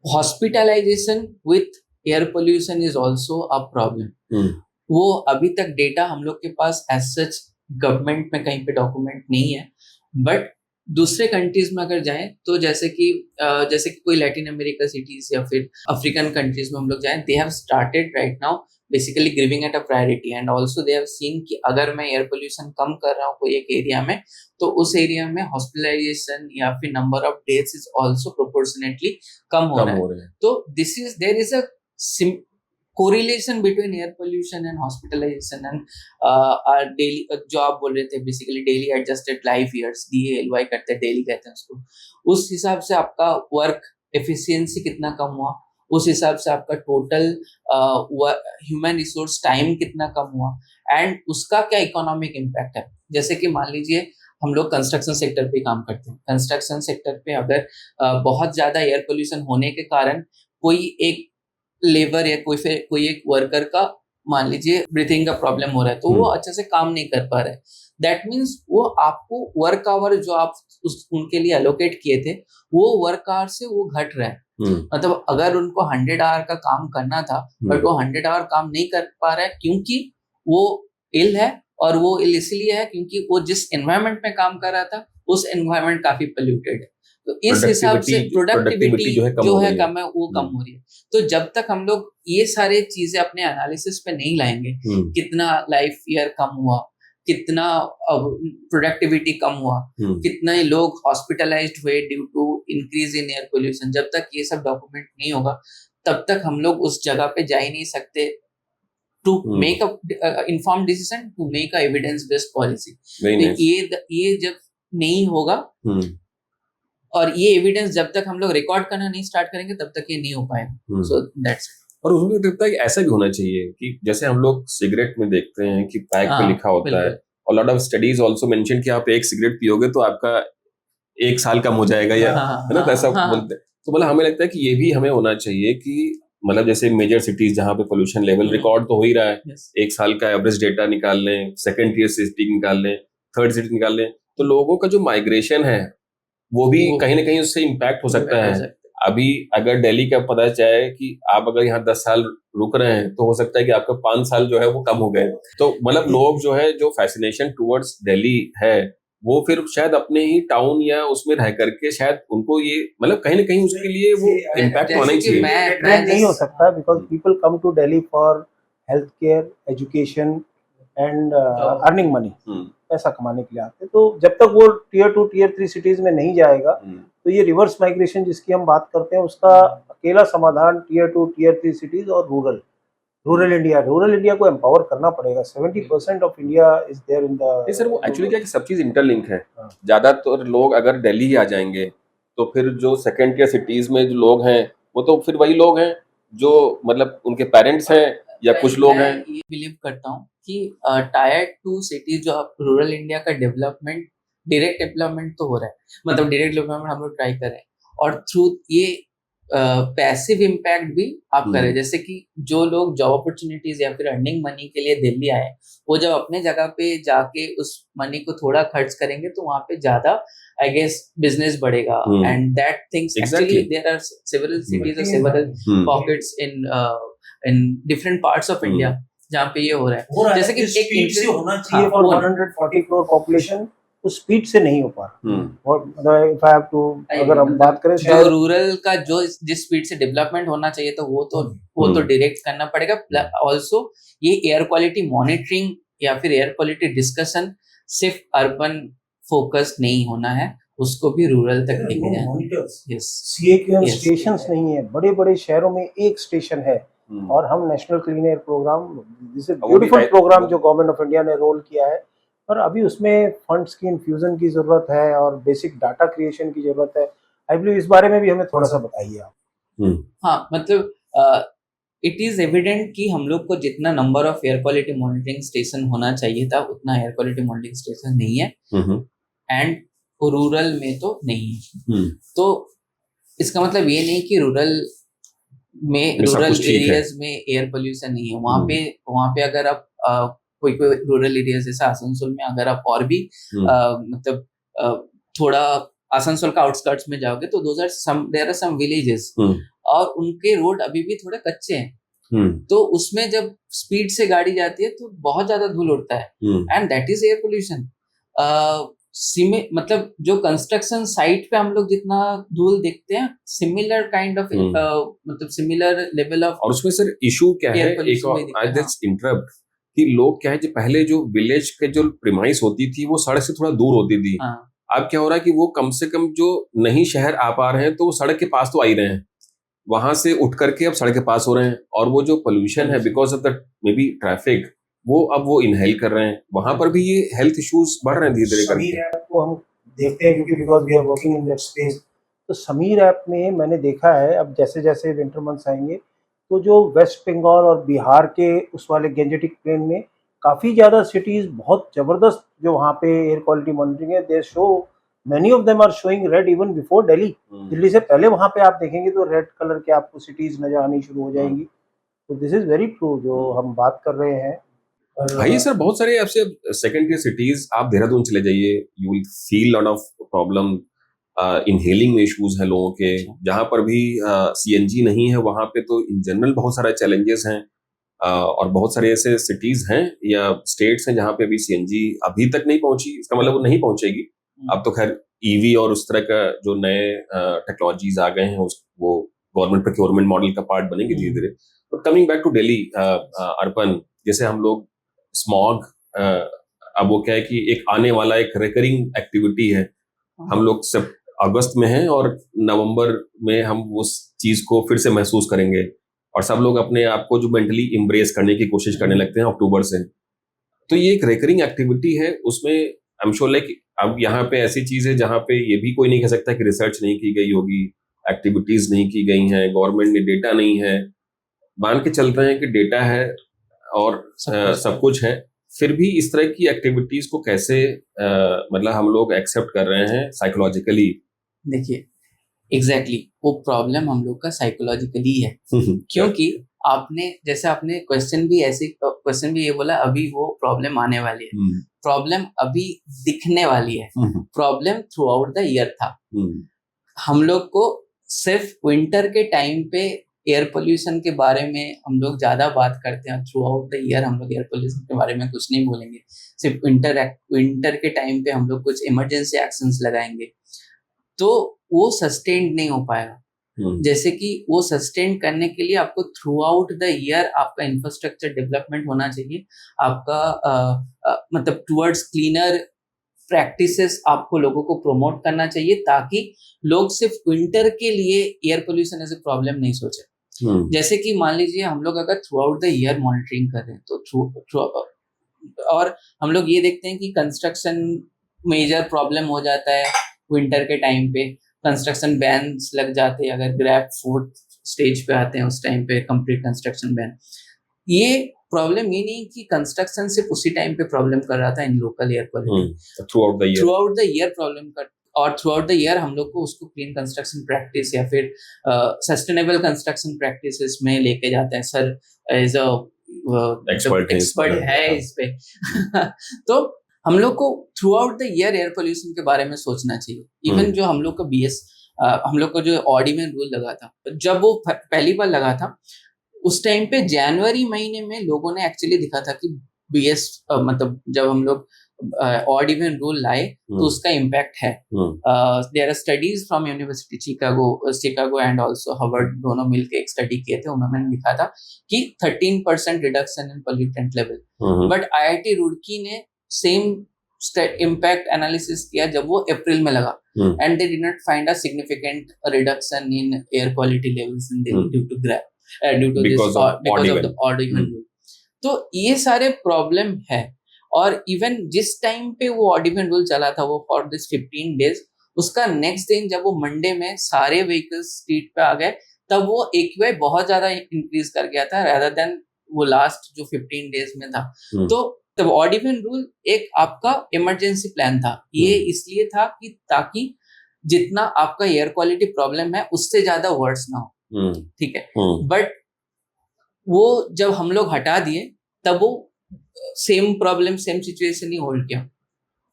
hospitalisation with air pollution is also a problem. वो अभी तक डेटा हम लोग के पास एज सच गवर्नमेंट में कहीं पे डॉक्यूमेंट नहीं है, बट दूसरे कंट्रीज में अगर जाएं तो जैसे कि कोई लैटिन अमेरिका सिटीज या फिर अफ्रीकन कंट्रीज में हम लोग जाएं, they have started right now basically giving it a priority, and also they have seen कि अगर मैं एयर पोल्यूशन कम कर रहा हूँ कोई एक एरिया में, तो उस एरिया में हॉस्पिटलाइजेशन या फिर number of deaths is also proportionately कम हो रहा है। तो there is a correlation between air pollution and hospitalisation and DALY, जो आप बोल रहे थे basically DALY adjusted life years, DALY करते हैं, डेली कहते हैं उसको, उस हिसाब से आपका वर्क एफिशिएंसी कितना कम हुआ, उस हिसाब से आपका टोटल ह्यूमन रिसोर्स टाइम कितना कम हुआ, एंड उसका क्या इकोनॉमिक इम्पैक्ट है। जैसे कि मान लीजिए हम लोग कंस्ट्रक्शन सेक्टर पे काम करते हैं, कंस्ट्रक्शन सेक्टर पे अगर बहुत ज्यादा एयर पोल्यूशन होने के कारण कोई एक लेबर या कोई एक वर्कर का मान लीजिए ब्रीथिंग का प्रॉब्लम हो रहा है, तो वो अच्छे से काम नहीं कर पा रहे, दैट मीन्स वो आपको वर्क आवर जो आप उनके लिए एलोकेट किए थे वो वर्क आवर से वो घट रहा है। मतलब अगर उनको 100 आवर का काम करना था बट वो 100 आवर काम नहीं कर पा रहा है क्योंकि वो इल है, और वो इल इसलिए है क्योंकि वो जिस एनवायरनमेंट में काम कर रहा था उस एनवायरनमेंट काफी पोल्यूटेड है, तो इस हिसाब से प्रोडक्टिविटी जो है कम है, वो कम हो रही है। तो जब तक हम लोग ये सारे चीजें अपने एनालिसिस पे नहीं लाएंगे, कितना लाइफ ईयर कम हुआ, कितना प्रोडक्टिविटी कम हुआ, कितने लोग हॉस्पिटलाइज्ड हुए due to increase in air pollution, जब तक ये सब डॉक्यूमेंट नहीं होगा तब तक हम लोग उस जगह पे जा ही नहीं सकते to make a informed decision, to make a evidence based policy. ये जब नहीं होगा और ये एविडेंस जब तक हम लोग रिकॉर्ड करना नहीं स्टार्ट करेंगे तब तक ये नहीं हो पाएगा। सो दैट्स और उसमें लगता है कि ऐसा भी होना चाहिए कि जैसे हम लोग सिगरेट में देखते हैं कि पैक पे लिखा होता है, और lot of studies also mention कि आप एक सिगरेट पियोगे तो आपका 1 साल कम हो जाएगा, या है ना, ऐसा बोलते हैं। तो मतलब हमें लगता है कि ये भी हमें होना चाहिए कि मतलब जैसे मेजर सिटीज जहाँ पे पोल्यूशन लेवल रिकॉर्ड तो हो ही रहा है, 1 साल का एवरेज डेटा निकाल लें, सेकंड टियर सिटी निकाल लें, थर्ड सिटी निकाल लें, तो लोगों का जो माइग्रेशन है वो भी कहीं ना कहीं उससे इम्पैक्ट हो सकता है। अभी अगर दिल्ली का पता चले कि आप अगर यहाँ 10 साल रुक रहे हैं तो हो सकता है कि आपका 5 साल जो है वो कम हो गए। तो मतलब लोग जो है जो फैसिनेशन टुवर्ड्स दिल्ली है वो फिर शायद अपने ही टाउन या उसमें रह करके शायद उनको ये मतलब कहीं ना कहीं उसके लिए वो इम्पैक्ट होना ही चाहिए। मैं नहीं हो सकता because people come to Delhi for health care, education and earning money, पैसा कमाने के लिए आते हैं। तो जब तक वो टियर 2 टियर 3 सिटीज में नहीं जाएगा तो ये रिवर्स माइग्रेशन जिसकी हम बात करते हैं उसका अकेला समाधान टियर 2 टियर 3 सिटीज और रूरल इंडिया को एम्पावर करना पड़ेगा। 70% of India is there in the sir वो एक्चुअली क्या कि सब चीज इंटरलिंक है। ज्यादातर लोग अगर दिल्ली ही आ जाएंगे तो फिर जो सेकंड टियर सिटीज में जो लोग हैं वो तो फिर वही लोग हैं जो मतलब उनके पेरेंट्स हैं या कुछ लोग हैं। ये बिलीव करता हूँ कि टायर 2 सिटीज जो रूरल इंडिया का डेवलपमेंट, डायरेक्ट डेवलपमेंट तो हो रहा है, मतलब डायरेक्ट डेवलपमेंट हम लोग ट्राई कर रहे हैं, और थ्रू ये पैसिव इम्पैक्ट भी आप करें। जैसे कि जो लोग जॉब अपॉर्चुनिटीज या फिर अर्निंग मनी के लिए दिल्ली आए, वो जब अपने जगह पे जाके उस मनी को थोड़ा खर्च करेंगे तो वहां पे ज्यादा आई गेस बिजनेस बढ़ेगा, and that things actually there are several cities और several pockets in different parts of India जहाँ पे ये हो रहा है। जैसे कि एक से होना चाहिए फॉर 140 करोड़ पॉपुलेशन, उस स्पीड से नहीं हो पा रहा। और मतलब इफ आई हैव टू अगर हम बात करें जो रूरल का जो जिस स्पीड से डेवलपमेंट होना चाहिए तो वो तो डायरेक्ट करना पड़ेगा। ऑल्सो ये एयर क्वालिटी मॉनिटरिंग या फिर एयर क्वालिटी डिस्कशन सिर्फ अर्बन फोकस नहीं होना है, उसको भी रूरल तक लेके जाना। CAQM स्टेशंस नहीं है, बड़े बड़े शहरों में एक स्टेशन है, और हम national clean air programme, this is beautiful programme जो गवर्नमेंट ऑफ इंडिया ने रोल किया है, पर अभी उसमें फंड्स की इन्फ्यूजन की जरूरत है और बेसिक डाटा क्रिएशन की जरूरत है। आई बिलीव इस बारे में भी हमें थोड़ा सा बताइए आप। हाँ, मतलब इट इज एविडेंट कि हम लोग को जितना number of air quality monitoring station होना चाहिए था उतना एयर क्वालिटी मॉनिटरिंग स्टेशन नहीं है, एंड रूरल में तो नहीं है। तो इसका मतलब ये नहीं कि रूरल एरियाज में एयर पोल्यूशन नहीं है। वहाँ पे अगर आप कोई रूरल एरिया जैसा आसनसोल में अगर आप और भी मतलब थोड़ा आसनसोल का आउटस्कर्ट्स में जाओगे तो देयर आर सम विलेजेस और उनके रोड अभी भी थोड़े कच्चे हैं, तो उसमें जब स्पीड से गाड़ी जाती है तो बहुत ज्यादा धूल उड़ता है, and that is air pollution. मतलब जो कंस्ट्रक्शन साइट पे हम लोग जितना धूल देखते हैं, सिमिलर काइंड ऑफ मतलब सिमिलर लेवल ऑफ। और उसमें सर इशू क्या है, एक आई जस्ट इंटरप्ट कि लोग क्या है, जो पहले जो विलेज के जो प्रीमाइस होती थी वो सड़क से थोड़ा दूर होती थी। अब क्या हो रहा है कि वो कम से कम जो नहीं शहर आ पा रहे हैं तो वो सड़क के पास तो आ ही रहे हैं, वहां से उठ करके अब सड़क के पास हो रहे हैं, और वो जो पोल्यूशन है because of the may be traffic, वो अब वो इनहेल कर रहे हैं, वहां पर भी ये हेल्थ इश्यूज बढ़ रहे हैं धीरे धीरे समीर करके। ऐप को हम देखते हैं क्योंकि because we are working in that space. तो समीर ऐप में मैंने देखा है अब जैसे जैसे विंटर मंथ्स आएंगे तो जो वेस्ट बंगाल और बिहार के उस वाले गेंजेटिक प्लेन में काफ़ी ज़्यादा सिटीज़ बहुत ज़बरदस्त जो वहाँ पे एयर क्वालिटी मॉनिटरिंग है, they show many of them are showing red even before Delhi. Delhi से पहले वहाँ पे आप देखेंगे तो रेड कलर के आपको सिटीज़ नज़र आनी शुरू हो जाएंगी। तो दिस इज़ वेरी ट्रू जो हम बात कर रहे हैं। भाई सर, बहुत सारे आपसे सेकंड टियर सिटीज, आप देहरादून चले जाइए, you will feel lot of problem, inhaling में इश्यूज हैं लोगों के। जहां पर भी सीएनजी नहीं है वहां पे तो इन जनरल बहुत सारे चैलेंजेस हैं। और बहुत सारे ऐसे सिटीज हैं या स्टेट्स हैं जहां पे अभी सीएनजी अभी तक नहीं पहुंची, इसका मतलब वो नहीं पहुंचेगी। अब तो खैर ईवी और उस तरह का जो नए टेक्नोलॉजीज आ गए हैं उस वो गवर्नमेंट प्रोक्योरमेंट मॉडल का पार्ट बनेंगे धीरे धीरे। But coming back to Delhi Arpan, जैसे हम लोग स्मॉग, अब वो क्या है कि एक आने वाला एक रिकरिंग एक्टिविटी है। हम लोग सब अगस्त में हैं और नवंबर में हम उस चीज को फिर से महसूस करेंगे, और सब लोग अपने आप को जो मेंटली इम्ब्रेस करने की कोशिश करने लगते हैं अक्टूबर से। तो ये एक रिकरिंग एक्टिविटी है, उसमें आई एम श्योर लाइक अब यहाँ पे ऐसी चीज है जहाँ पे ये भी कोई नहीं कह सकता कि रिसर्च नहीं की गई होगी, एक्टिविटीज नहीं की गई हैं, गवर्नमेंट ने डेटा नहीं है। मान के चल रहे हैं कि डेटा है और सब कुछ है, फिर भी इस तरह की एक्टिविटीज को कैसे मतलब हम लोग एक्सेप्ट कर रहे हैं साइकोलॉजिकली। देखिए एग्जैक्टली वो प्रॉब्लम हम लोग का साइकोलॉजिकली है, क्योंकि आपने क्वेश्चन भी ये बोला अभी वो प्रॉब्लम आने वाली है। प्रॉब्लम अभी दिखने वाली है, problem through out the year था। हम लोग को सिर्फ विंटर के टाइम पे एयर पोल्यूशन के बारे में हम लोग ज्यादा बात करते हैं, थ्रू आउट द ईयर हम लोग एयर पोल्यूशन के बारे में कुछ नहीं बोलेंगे। सिर्फ विंटर के टाइम पे हम लोग कुछ इमरजेंसी एक्शंस लगाएंगे, तो वो सस्टेन्ड नहीं हो पाएगा। जैसे कि वो सस्टेन करने के लिए आपको थ्रू आउट द ईयर आपका इंफ्रास्ट्रक्चर डेवलपमेंट होना चाहिए, आपका मतलब टुवर्ड्स क्लीनर प्रैक्टिसेस आपको लोगों को प्रमोट करना चाहिए, ताकि लोग सिर्फ विंटर के लिए air pollution as a problem नहीं सोचे। जैसे कि मान लीजिए हम लोग अगर throughout the year monitoring कर रहे हैं तो और हम लोग ये देखते हैं कि कंस्ट्रक्शन मेजर प्रॉब्लम हो जाता है विंटर के टाइम पे, कंस्ट्रक्शन बैन्स लग जाते हैं, अगर ग्रैब 4th स्टेज पे आते हैं उस टाइम पे कंप्लीट कंस्ट्रक्शन बैन। ये प्रॉब्लम ये नहीं कि कंस्ट्रक्शन सिर्फ उसी टाइम पे प्रॉब्लम कर रहा था in local air quality, throughout the year problem कर, और थ्रू आउट द ईयर हम लोग को उसको क्लीन कंस्ट्रक्शन प्रैक्टिस या फिर सस्टेनेबल कंस्ट्रक्शन प्रैक्टिसेस में लेके जाते हैं। सर एज अ एक्सपर्ट है इस पे तो हम लोग को through out the year air pollution के बारे में सोचना चाहिए। इवन जो हम लोग का हम लोग को जो ऑड इवन रूल लगा था, जब वो पहली बार लगा था उस टाइम पे जनवरी महीने में लोगों ने एक्चुअली दिखा था कि बीएस मतलब जब हम लोग ऑड इवन रूल लाए तो उसका इम्पैक्ट है। There are studies from university Chicago and also Harvard, दोनों मिलकर एक स्टडी किए थे, उन्होंने लिखा था कि 13% reduction in pollutant level. But IIT Roorkee ने सेम इम्पैक्ट एनालिसिस किया जब वो अप्रैल में लगा, and they did not find a significant reduction in air quality levels in Delhi due to because of the odd even rule. तो ये सारे प्रॉब्लम है, और इवन जिस टाइम पे वो ऑड इवन रूल चला था वो फॉर दिस 15 डेज, उसका नेक्स्ट दिन जब वो मंडे में सारे व्हीकल्स स्ट्रीट पे आ गए, तब वो एक्यूआई बहुत ज्यादा इंक्रीज कर गया था rather than वो लास्ट जो 15 डेज में था। तो तब ऑड इवन रूल एक आपका इमरजेंसी प्लान था, ये इसलिए था कि ताकि जितना आपका एयर क्वालिटी प्रॉब्लम है उससे ज्यादा वर्स ना हो, ठीक है। बट वो जब हम लोग हटा दिए तब वो सेम प्रॉब्लम सेम सिचुएशन ही होल्ड किया।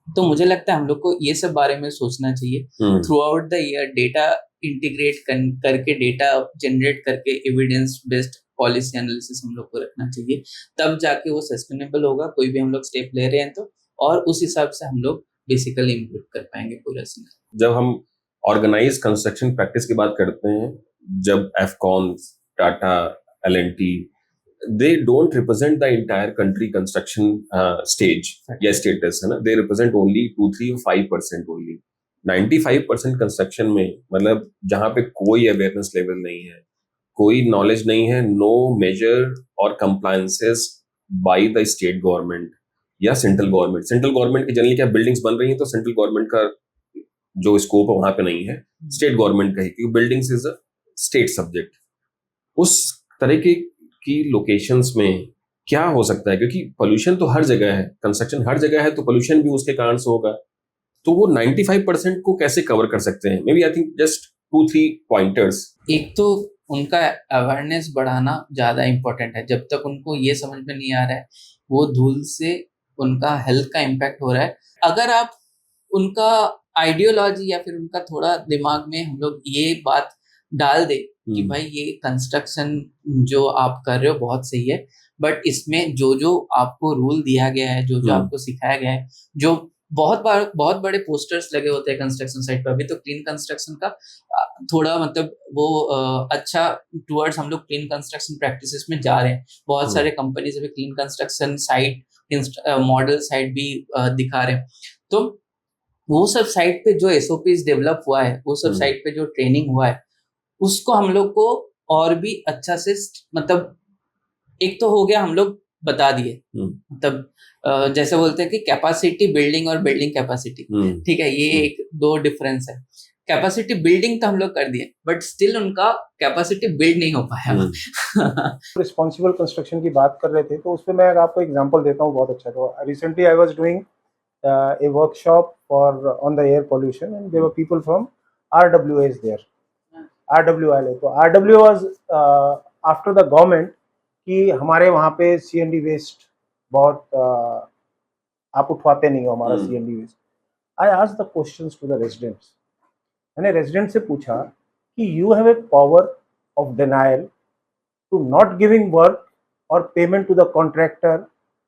तो मुझे लगता है हम लोग को ये सब बारे में सोचना चाहिए, through out the year data integrate करके, डेटा जनरेट करके एविडेंस बेस्ड पॉलिसी एनालिसिस हम लोग को रखना चाहिए, तब जाके वो सस्टेनेबल होगा। कोई भी हम लोग स्टेप ले रहे हैं तो, और उस हिसाब से हम लोग बेसिकली इम्प्रूव कर पाएंगे पूरा सीन। जब हम ऑर्गेनाइज कंस्ट्रक्शन प्रैक्टिस की बात करते हैं, जब Afcons, Tata, L&T, they don't represent the entire country construction stage या status है ना, they represent only 2, 3 or 5% only। 95% construction में मतलब जहाँ पे कोई अवेयरनेस लेवल नहीं है, कोई नॉलेज नहीं है, नो मेजर और compliances by the state government या सेंट्रल गवर्नमेंट। सेंट्रल गवर्नमेंट की जनरली क्या बिल्डिंग्स बन रही हैं तो सेंट्रल गवर्नमेंट का जो स्कोप है वहां पे नहीं है, स्टेट गवर्नमेंट का ही, क्योंकि buildings is a state subject. उस तरीके की लोकेशंस में क्या हो सकता है, क्योंकि पोल्यूशन तो हर जगह है, कंस्ट्रक्शन हर जगह है, तो पोल्यूशन भी उसके कारण से होगा। तो वो 95% को कैसे कवर कर सकते हैं? Maybe I think just 2-3 pointers. एक तो उनका अवेयरनेस बढ़ाना ज़्यादा इम्पोर्टेंट है। जब तक उनको ये समझ में नहीं आ रहा है वो धूल से उनका हेल्थ का इम्पैक्ट हो रहा है, अगर आप उनका आइडियोलॉजी या फिर उनका थोड़ा दिमाग में हम लोग ये बात डाल दे कि भाई ये कंस्ट्रक्शन जो आप कर रहे हो बहुत सही है, बट इसमें जो जो आपको रूल दिया गया है, जो जो आपको सिखाया गया है, जो बहुत बड़े पोस्टर्स लगे होते हैं कंस्ट्रक्शन साइट पर। अभी तो क्लीन कंस्ट्रक्शन का थोड़ा मतलब वो अच्छा टुवर्ड्स हम लोग क्लीन कंस्ट्रक्शन प्रैक्टिसेस में जा रहे हैं। बहुत सारे कंपनीज अभी clean construction site model site भी दिखा रहे हैं। तो वो सब साइट पे जो एसओपीज डेवलप हुआ है, वो सब साइट पे जो ट्रेनिंग हुआ है, उसको हम लोग को और भी अच्छा से मतलब एक तो हो गया हम लोग बता दिए, मतलब जैसे बोलते हैं कि कैपेसिटी बिल्डिंग और बिल्डिंग कैपेसिटी, ठीक है, ये एक दो डिफरेंस है। कैपेसिटी बिल्डिंग तो हम लोग कर दिए, बट स्टिल उनका कैपेसिटी बिल्ड नहीं हो पाया। रिस्पॉन्सिबल कंस्ट्रक्शन की बात कर रहे थे तो उसपे मैं आपको एग्जांपल देता हूँ बहुत अच्छा। तो recently I was doing a workshop for on the air pollution and there were people from RWAs there, RWIL। तो RW was after the government कि हमारे वहाँ पे CND वेस्ट बहुत आप उठवाते नहीं हो हमारा CND waste. I asked the questions to the residents. मैंने रेजिडेंट से पूछा कि you have a power of denial to not giving work or payment to the contractor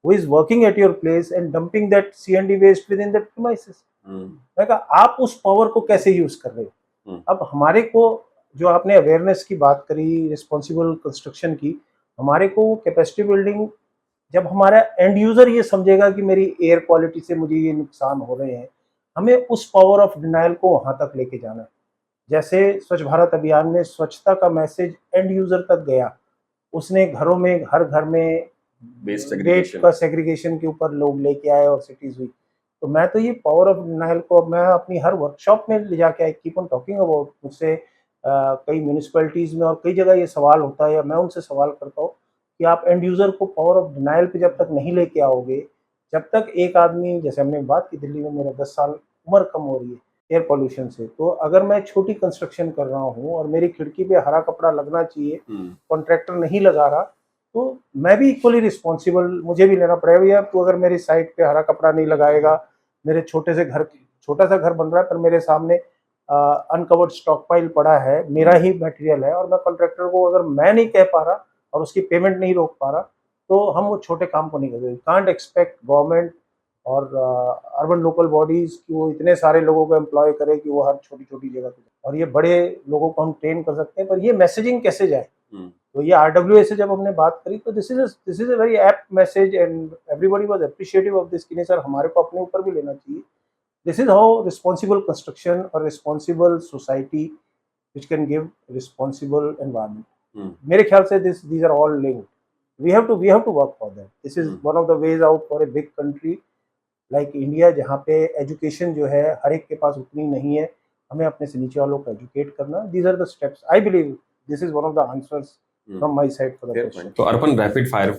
who is working at your place and dumping that CND waste within the premises। मैं कहा आप उस power को कैसे use कर रहे हो? अब हमारे को जो आपने अवेयरनेस की बात करी रिस्पॉन्सिबल कंस्ट्रक्शन की, हमारे को कैपेसिटी बिल्डिंग जब हमारा एंड यूजर ये समझेगा कि मेरी एयर क्वालिटी से मुझे ये नुकसान हो रहे हैं, हमें उस पावर ऑफ डिनायल को वहां तक लेके जाना है। जैसे स्वच्छ भारत अभियान में स्वच्छता का मैसेज एंड यूजर तक गया, उसने घरों में हर घर में वेस्ट का सेग्रीगेशन के ऊपर लोग लेके आए और सिटीज हुई। तो मैं तो ये पावर ऑफ डिनायल को मैं अपनी हर वर्कशॉप में ले जाके I keep on talking about. मुझसे कई म्यूनिसिपैलिटीज में और कई जगह ये सवाल होता है या मैं उनसे सवाल करता हूँ कि आप एंड यूजर को पावर ऑफ डिनायल पे जब तक नहीं लेके आओगे, जब तक एक आदमी, जैसे हमने बात की दिल्ली में मेरा 10 साल उम्र कम हो रही है एयर पोल्यूशन से, तो अगर मैं छोटी कंस्ट्रक्शन कर रहा हूँ और मेरी खिड़की पे हरा कपड़ा लगना चाहिए, कॉन्ट्रैक्टर नहीं लगा रहा, तो मैं भी इक्वली रिस्पॉन्सिबल, मुझे भी लेना पड़ेगा। भैया तो अगर मेरी साइट पे हरा कपड़ा नहीं लगाएगा, मेरे छोटा सा घर बन रहा है पर मेरे सामने अनकवर्ड स्टॉक पाइल पड़ा है, मेरा ही मटेरियल है, और मैं कॉन्ट्रैक्टर को अगर मैं नहीं कह पा रहा और उसकी पेमेंट नहीं रोक पा रहा, तो हम वो छोटे काम को नहीं करते। कांट एक्सपेक्ट गवर्नमेंट और अर्बन लोकल बॉडीज कि वो इतने सारे लोगों को एम्प्लॉय करे कि वो हर छोटी छोटी जगह पे, और ये बड़े लोगों को हम ट्रेन कर सकते हैं, पर ये मैसेजिंग कैसे जाए? तो ये RWA से जब हमने बात करी तो this is a very apt message and everybody was appreciative of this कि नहीं सर हमारे को अपने ऊपर भी लेना चाहिए। This is how responsible construction और responsible society which can give responsible environment. मेरे ख्याल से these are all linked. We have to work for that. This is one of the ways out for a big country like India, जहाँ पे education जो है हर एक के पास उतनी नहीं है, हमें अपने से नीचे वालों को एजुकेट करना। These are the steps. I believe this is one of the answers from my side for the question. तो अर्पण रैपिड फायर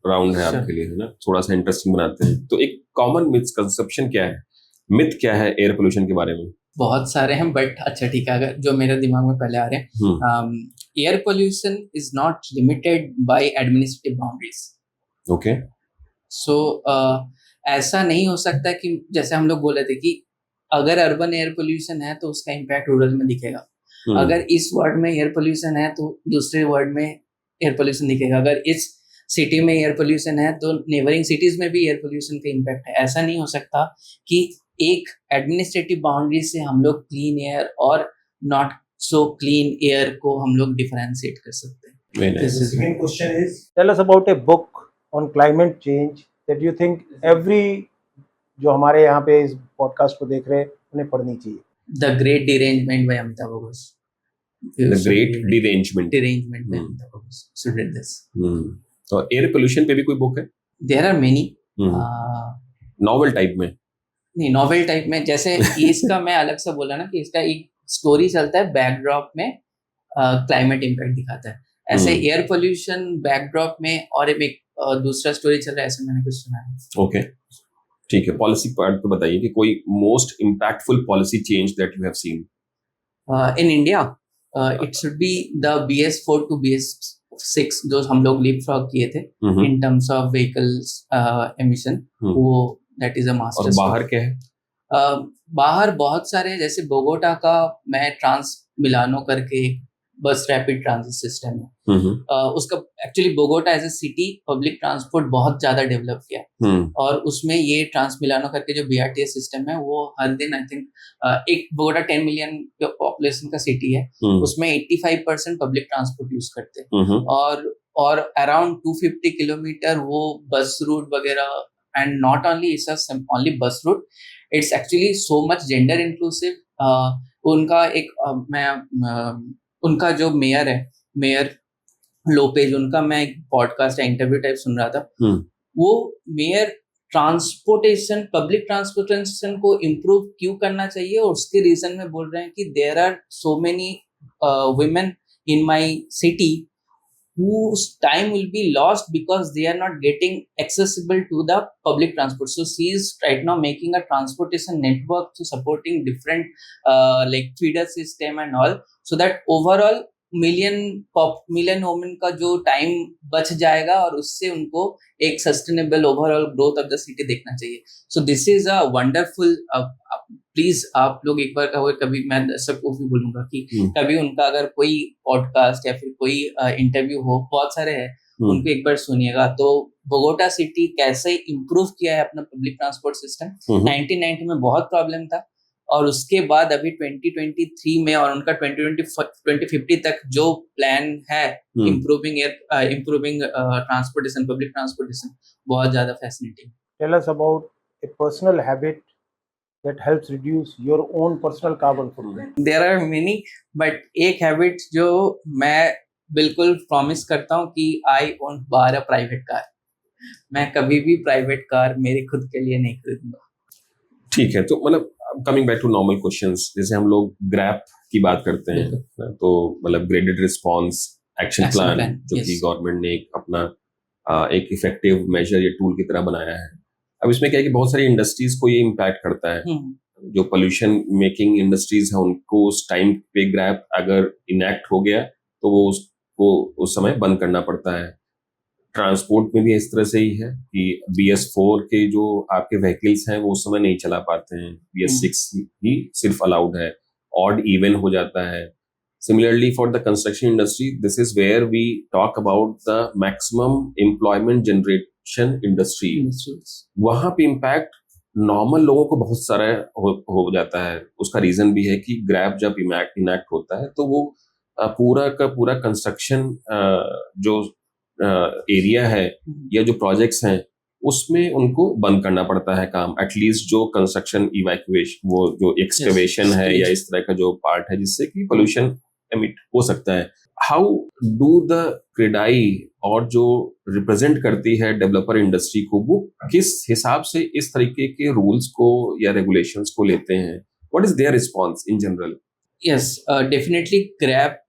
राउंड है आपके लिए, है ना, थोड़ा सा इंटरेस्टिंग बनाते हैं। तो एक कॉमन मिसकंसेप्शन क्या है, मिथ क्या है एयर पोल्यूशन के बारे में? बहुत सारे हैं, बट अच्छा ठीक है, अगर जो मेरे दिमाग में पहले आ रहे हैं, air pollution is not limited by administrative boundaries. Okay, so ऐसा नहीं हो सकता कि जैसे हम लोग बोले थे कि अगर अर्बन एयर पोल्यूशन है तो उसका इम्पैक्ट रूरल में दिखेगा, अगर इस वार्ड में एयर पोल्यूशन है तो दूसरे वार्ड में एयर पोल्यूशन दिखेगा, अगर इस सिटी में एयर पोल्यूशन है तो नेबरिंग सिटीज में भी एयर पोल्यूशन का इम्पैक्ट है। ऐसा नहीं हो सकता कि एक एडमिनिस्ट्रेटिव बाउंड्री से हम लोग क्लीन एयर और नॉट सो क्लीन एयर को हम लोग डिफरेंशिएट कर सकते हैं। The second question is, tell us about a book on climate change that you think every जो हमारे यहाँ पे इस पॉडकास्ट को देख रहे हैं उन्हें पढ़नी चाहिए। The great derangement by Amitabh Ghosh. the great derangement. derangement when the person did this. तो एयर पोल्यूशन पे भी कोई बुक है? There are many. Novel type में? नहीं, नॉवेल टाइप में जैसे इसका मैं अलग से बोला ना कि इसका एक स्टोरी चलता है बैकड्रॉप में, क्लाइमेट इम्पैक्ट दिखाता है, ऐसे एयर पोल्यूशन बैकड्रॉप में और एक दूसरा स्टोरी चल रहा है, ऐसे मैंने कुछ सुना है. ओके, ठीक है. पॉलिसी पार्ट पे बताइए कि कोई most impactful policy change that you have seen in India. It should be the BS4 to BS6 जो हम लोग लीपफ्रॉग किए थे इन टर्म्स ऑफ व्हीकल्स एमिशन, वो दैट इज अ मास्टर. और बाहर क्या है? बाहर बहुत सारे, जैसे बोगोटा का मैं ट्रांस मिलानो करके बस रैपिड ट्रांजिट सिस्टम है. उसका actually Bogota as a city public transport बहुत ज्यादा डेवलप किया है, और उसमें ये ट्रांस मिलानो करके जो BRTS सिस्टम है वो हर दिन आई थिंक एक बोगोटा 10 मिलियन पॉपुलेशन का सिटी है, उसमें 85% पब्लिक ट्रांसपोर्ट यूज करते हैं, और अराउंड 250 किलोमीटर वो बस रूट वगैरह. And not only it's only bus route, it's actually so much gender inclusive. उनका एक उनका जो मेयर है, मेयर लोपेज, उनका मैं एक पॉडकास्ट या इंटरव्यू टाइप सुन रहा था. वो मेयर ट्रांसपोर्टेशन, पब्लिक ट्रांसपोर्टेशन को इम्प्रूव क्यों करना चाहिए, और उसके रीजन में बोल रहे हैं कि there are so many women in my city whose time will be lost because they are not getting accessible to the public transport. So she is right now making a transportation network to supporting different like feeder system and all, so that overall million women का जो time बच जाएगा, और उससे उनको एक sustainable overall growth of the city देखना चाहिए. So this is a wonderful. Please आप लोग एक बार कभी, मैं सबको भी बोलूंगा कि कभी उनका अगर कोई पॉडकास्ट या फिर कोई इंटरव्यू हो, बहुत सारे हैं, उनको एक बार सुनिएगा. तो बोगोटा सिटी कैसे इम्प्रूव किया है अपना पब्लिक ट्रांसपोर्ट सिस्टम. 1990 में बहुत प्रॉब्लम था, और उसके बाद अभी 2023 में और उनका 2050 तक जो प्लान है इम्प्रूविंग ट्रांसपोर्टेशन, पब्लिक ट्रांसपोर्टेशन, बहुत ज्यादा fascinating. Tell us about a personal habit that helps reduce your own personal carbon footprint. There are many, but एक हैबिट जो मैं बिल्कुल प्रॉमिस करता हूँ कि I won't buy a private car. मैं कभी भी प्राइवेट कार मेरे खुद के लिए नहीं खरीदूंगा. ठीक है, तो मतलब coming back to normal questions, जैसे हम लोग ग्रैप की बात करते हैं, तो मतलब ग्रेडेड रिस्पांस एक्शन प्लान जो कि गवर्नमेंट ने एक अपना एक इफेक्टिव मेजर या टूल की तरह बनाया है. अब इसमें क्या है कि बहुत सारी इंडस्ट्रीज को ये इम्पैक्ट करता है. जो पोल्यूशन मेकिंग इंडस्ट्रीज है उनको उस टाइम पे ग्रैप अगर इनैक्ट हो गया तो वो उसको उस समय बंद करना पड़ता है. ट्रांसपोर्ट में भी इस तरह से ही है कि BS4 के जो आपके व्हीकल्स हैं वो उस समय नहीं चला पाते हैं, BS6 ही सिर्फ अलाउड है, ऑड इवन हो जाता है. Similarly for the construction industry, this is where we talk about the maximum employment generation industry. वहां पे इम्पैक्ट नॉर्मल लोगों को बहुत सारा हो जाता है. उसका रीजन भी है कि ग्रैप जब इनैक्ट होता है तो वो पूरा का पूरा कंस्ट्रक्शन जो एरिया है या जो प्रोजेक्ट्स हैं उसमें उनको बंद करना पड़ता है काम. एटलीस्ट जो कंस्ट्रक्शन इवैक्यूएशन, वो जो एक्सकवेशन है या इस तरह का जो पार्ट है जिससे कि पोल्यूशन एमिट हो सकता है. हाउ डू द क्रेडाई और जो रिप्रेजेंट करती है डेवलपर इंडस्ट्री को, वो किस हिसाब से इस तरीके के रूल्स को या रेगुलेशंस को लेते हैं? What is their response in general? Yes, definitely GRAP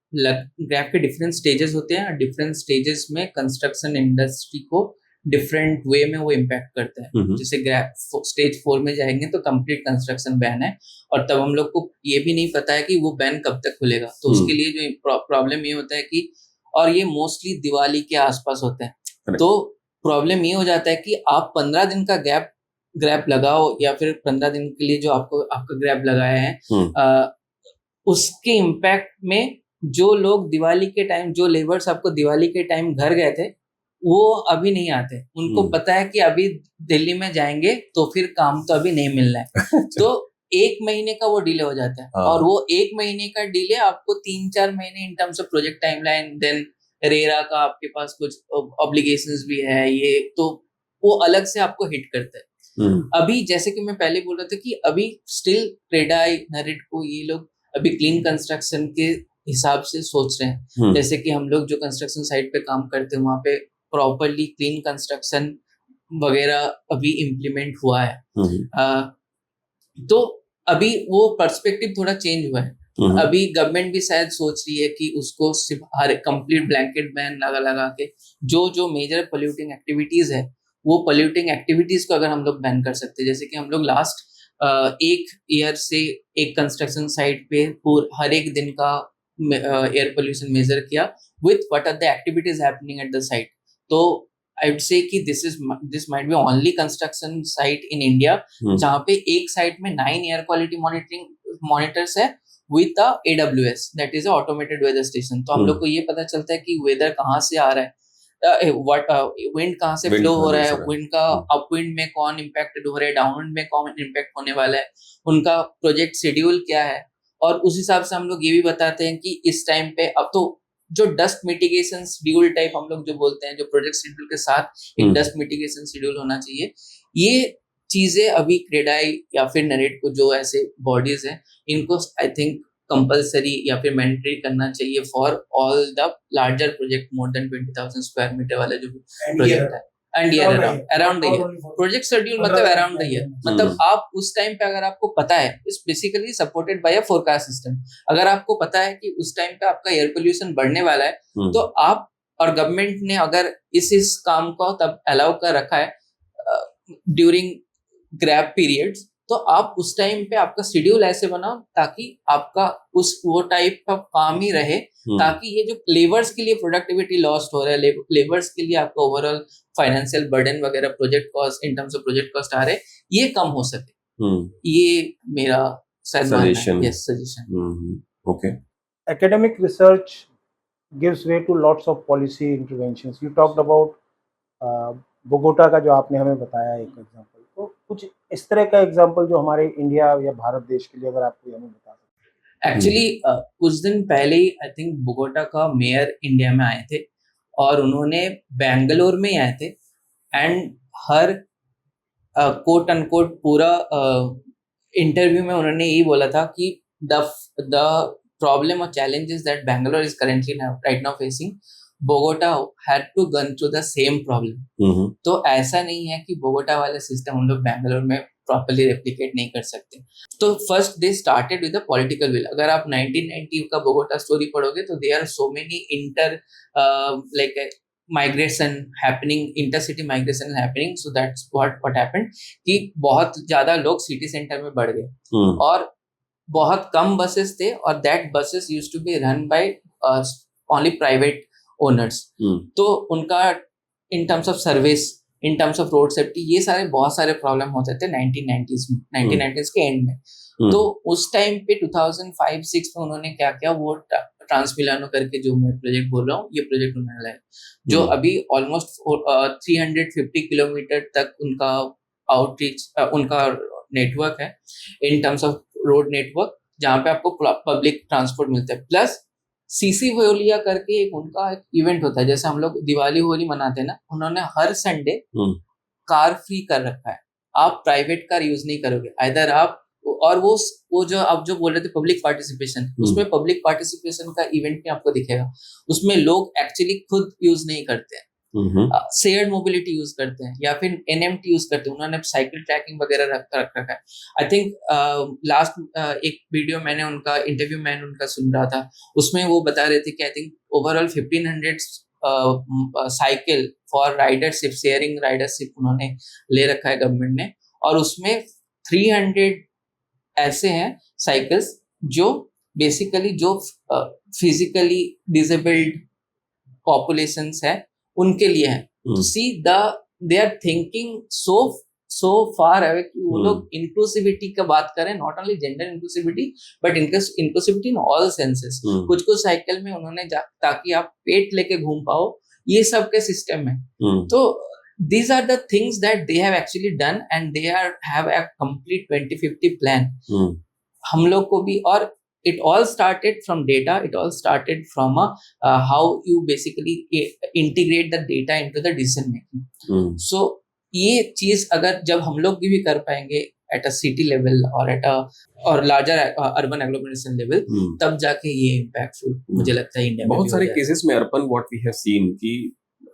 के डिफरेंट स्टेजेस होते हैं. डिफरेंट स्टेजेस में कंस्ट्रक्शन इंडस्ट्री को डिफरेंट वे में वो इम्पैक्ट करता है. जैसे ग्रैप स्टेज 4 में जाएंगे तो कंप्लीट कंस्ट्रक्शन बैन है, और तब हम लोग को ये भी नहीं पता है कि वो बैन कब तक खुलेगा. तो उसके लिए जो प्रॉब्लम ये होता है कि, और ये मोस्टली दिवाली के आसपास होते हैं, तो प्रॉब्लम ये हो जाता है कि आप 15 दिन का ग्रैप लगाओ, या फिर 15 दिन के लिए जो आपका ग्रैप लगाया है, उसके इम्पैक्ट में जो लोग दिवाली के टाइम, जो लेबर्स आपको दिवाली के टाइम घर गए थे, वो अभी नहीं आते. उनको पता है कि अभी दिल्ली में जाएंगे तो फिर काम तो अभी नहीं मिलना है. तो 1 महीने का वो डिले हो जाता है. और वो 1 महीने का डिले आपको 3-4 महीने in terms of project timeline, then RERA का आपके पास कुछ ऑब्लिगेशंस भी है, ये तो वो अलग से आपको हिट करता है. अभी जैसे कि मैं पहले बोल रहा था कि अभी स्टिल क्रेडाई, नरेटको, ये लोग अभी क्लीन कंस्ट्रक्शन के हिसाब से सोच रहे हैं। जैसे कि हम लोग जो कंस्ट्रक्शन साइट पे काम करते हैं वहाँ पे प्रॉपरली क्लीन कंस्ट्रक्शन वगैरह अभी इम्प्लीमेंट हुआ है। तो अभी वो पर्सपेक्टिव थोड़ा चेंज हुआ है। अभी गवर्नमेंट भी शायद सोच रही है कि उसको सिर्फ हर कंप्लीट ब्लैंकेट बैन लगा के जो मेजर पोल्यूटिंग एक्टिविटीज है वो पोल्यूटिंग एक्टिविटीज को अगर हम लोग बैन कर सकते हैं, जैसे कि हम लोग लास्ट एक ईयर से एक कंस्ट्रक्शन साइट पे हर एक दिन का एयर पोल्यूशन मेजर किया with what are the activities happening at the site. तो आई वुड से कि this might be only construction site in India जहाँ पे एक साइट में 9 एयर क्वालिटी मॉनिटर्स है with a AWS, that is automated weather station. तो हम लोग को ये पता चलता है कि वेदर कहाँ से आ रहा है, विंड कहाँ से फ्लो हो रहा है, विंड का अपविंड में कौन इम्पैक्टेड हो रहा है, डाउनविंड में कौन इम्पैक्ट होने वाला है, उनका प्रोजेक्ट शेड्यूल क्या है। और उस हिसाब से हम लोग ये भी बताते हैं कि इस टाइम पे अब तो जो डस्ट मिटिगेशन शेड्यूल टाइप हम लोग जो बोलते हैं, जो प्रोजेक्ट शेड्यूल के साथ एक डस्ट मिटिगेशन शेड्यूल होना चाहिए, ये चीजें अभी क्रेडाई या फिर नरेट को जो ऐसे बॉडीज हैं इनको आई थिंक कंपलसरी या फिर मैंडेटरी करना चाहिए for all the larger project more than 20,000 square metre वाले जो प्रोजेक्ट है and year around the year project schedule, मतलब अराउंड द ईयर, मतलब आप उस टाइम पे अगर आपको पता है, it's basically supported by a forecast system. अगर आपको पता है कि उस टाइम पे आपका एयर पोल्यूशन बढ़ने वाला है तो आप और गवर्नमेंट ने अगर इस काम को तब अलाउ कर रखा है ड्यूरिंग ग्रैप पीरियड्स, तो आप उस टाइम पे आपका शेड्यूल ऐसे बनाओ ताकि आपका वो टाइप का काम ही रहे, ताकि ये जो लेबर्स के लिए प्रोडक्टिविटी लॉस्ट हो रहा है, लेबर्स के लिए आपका ओवरऑल फाइनेंशियल बर्डन वगैरह project cost in terms of project cost आ रहे, ये कम हो सके। ये मेरा suggestion. Okay. Academic research gives way to lots of policy interventions. You talked about Bogota का जो आपने हमें बताया एक एग्जांपल, तो कुछ इस तरह का एग्जांपल जो हमारे इंडिया या भारत देश के लिए अगर आप कोई हमें बता सकते हैं। एक्चुअली कुछ दिन पहले ही आई थिंक बोगोटा का मेयर इंडिया में आए थे और उन्होंने बेंगलोर में आए थे एंड हर कोट अनकोट पूरा इंटरव्यू में उन्होंने यही बोला था कि द प्रॉब्लम और challenges that Bangalore is currently right now facing, Bogota had to go through the same problem. तो ऐसा नहीं है कि बोगोटा वाला सिस्टम हम लोग बैंगलोर में प्रॉपर्ली रेप्लिकेट नहीं कर सकते। तो first they started with a political will. अगर आप 1990 का बोगोटा स्टोरी पढ़ोगे तो there are so many inter like migration happening, intercity migration happening, so that's what happened कि बहुत ज्यादा लोग सिटी सेंटर में बढ़ गए और बहुत कम बसेस थे और that buses used to be run by only private owners. तो उनका in terms of service, in terms of road safety, ये सारे बहुत सारे प्रॉब्लम होते थे 1990s के एंड में। तो उस टाइम पे 2005-6 में उन्होंने क्या किया, वो ट्रांसमिलानो करके जो मैं प्रोजेक्ट बोल रहा हूँ, ये प्रोजेक्ट उन्होंने लाया जो अभी ऑलमोस्ट 350 किलोमीटर तक उनका आउटरीच, उनका नेटवर्क है in terms of road network, जहाँ पे आपको पब्लिक ट्रांसपोर्ट मिलता है। प्लस सीसी होलिया करके एक उनका एक इवेंट होता है, जैसे हम लोग दिवाली होली मनाते हैं ना, उन्होंने हर संडे कार फ्री कर रखा है। आप प्राइवेट कार यूज नहीं करोगे, आइदर आप, और वो जो आप जो बोल रहे थे पब्लिक पार्टिसिपेशन, उसमें पब्लिक पार्टिसिपेशन का इवेंट में आपको दिखेगा, उसमें लोग एक्चुअली खुद यूज नहीं करते हैं, शेयर्ड मोबिलिटी यूज करते हैं या फिर NMT यूज करते हैं। उन्होंने साइकिल ट्रैकिंग वगैरह रखा है। आई थिंक लास्ट एक वीडियो मैंने उनका इंटरव्यू मैंने उनका सुन रहा था, उसमें वो बता रहे थे कि I think overall 1500 cycle for ridership, sharing ridership उन्होंने ले रखा है गवर्नमेंट ने, और उसमें 300 ऐसे हैं साइकिल्स जो बेसिकली जो फिजिकली डिसेबल्ड पॉपुलेशंस है उनके लिए है। तो see they are thinking so far away कि वो लोग इंक्लूसिविटी का बात करें, not only gender inclusivity but inclusivity in all senses. कुछ साइकिल में उन्होंने ताकि आप पेट लेके घूम पाओ, ये सब के सिस्टम है। तो these are the things that they have actually done and they have a complete 2050 plan। हम लोग को भी, और it all started from data, it all started from how you basically integrate the data into the decision making। So ये चीज अगर जब हम लोग भी कर पाएंगे at a city level or at a or larger urban agglomeration level, तब जाके ये impactful मुझे लगता है इंडिया में बहुत भी सारे हो जाएगा। केसेस में अर्पन व्हाट वी हैव सीन कि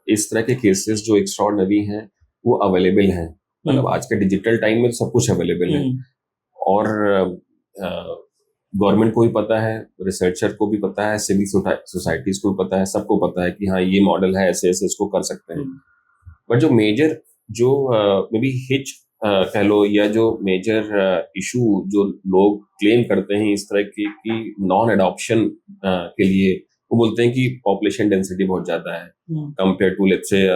इस तरह के केसेस जो एक्स्ट्राऑर्डिनरी हैं वो अवेलेबल हैं, मतलब आज के डिजिटल टाइम में तो सब कुछ अवेलेबल है और गवर्नमेंट को भी पता है, रिसर्चर को भी पता है, सिविल सोसाइटीज को भी पता है, सबको पता है कि हाँ ये मॉडल है, ऐसे ऐसे इसको कर सकते हैं। बट जो मेजर जो मे बी हिच कह लो या जो मेजर इशू जो लोग क्लेम करते हैं इस तरह की नॉन एडॉप्शन के लिए, वो बोलते हैं कि पॉपुलेशन डेंसिटी बहुत ज्यादा है compare to let's say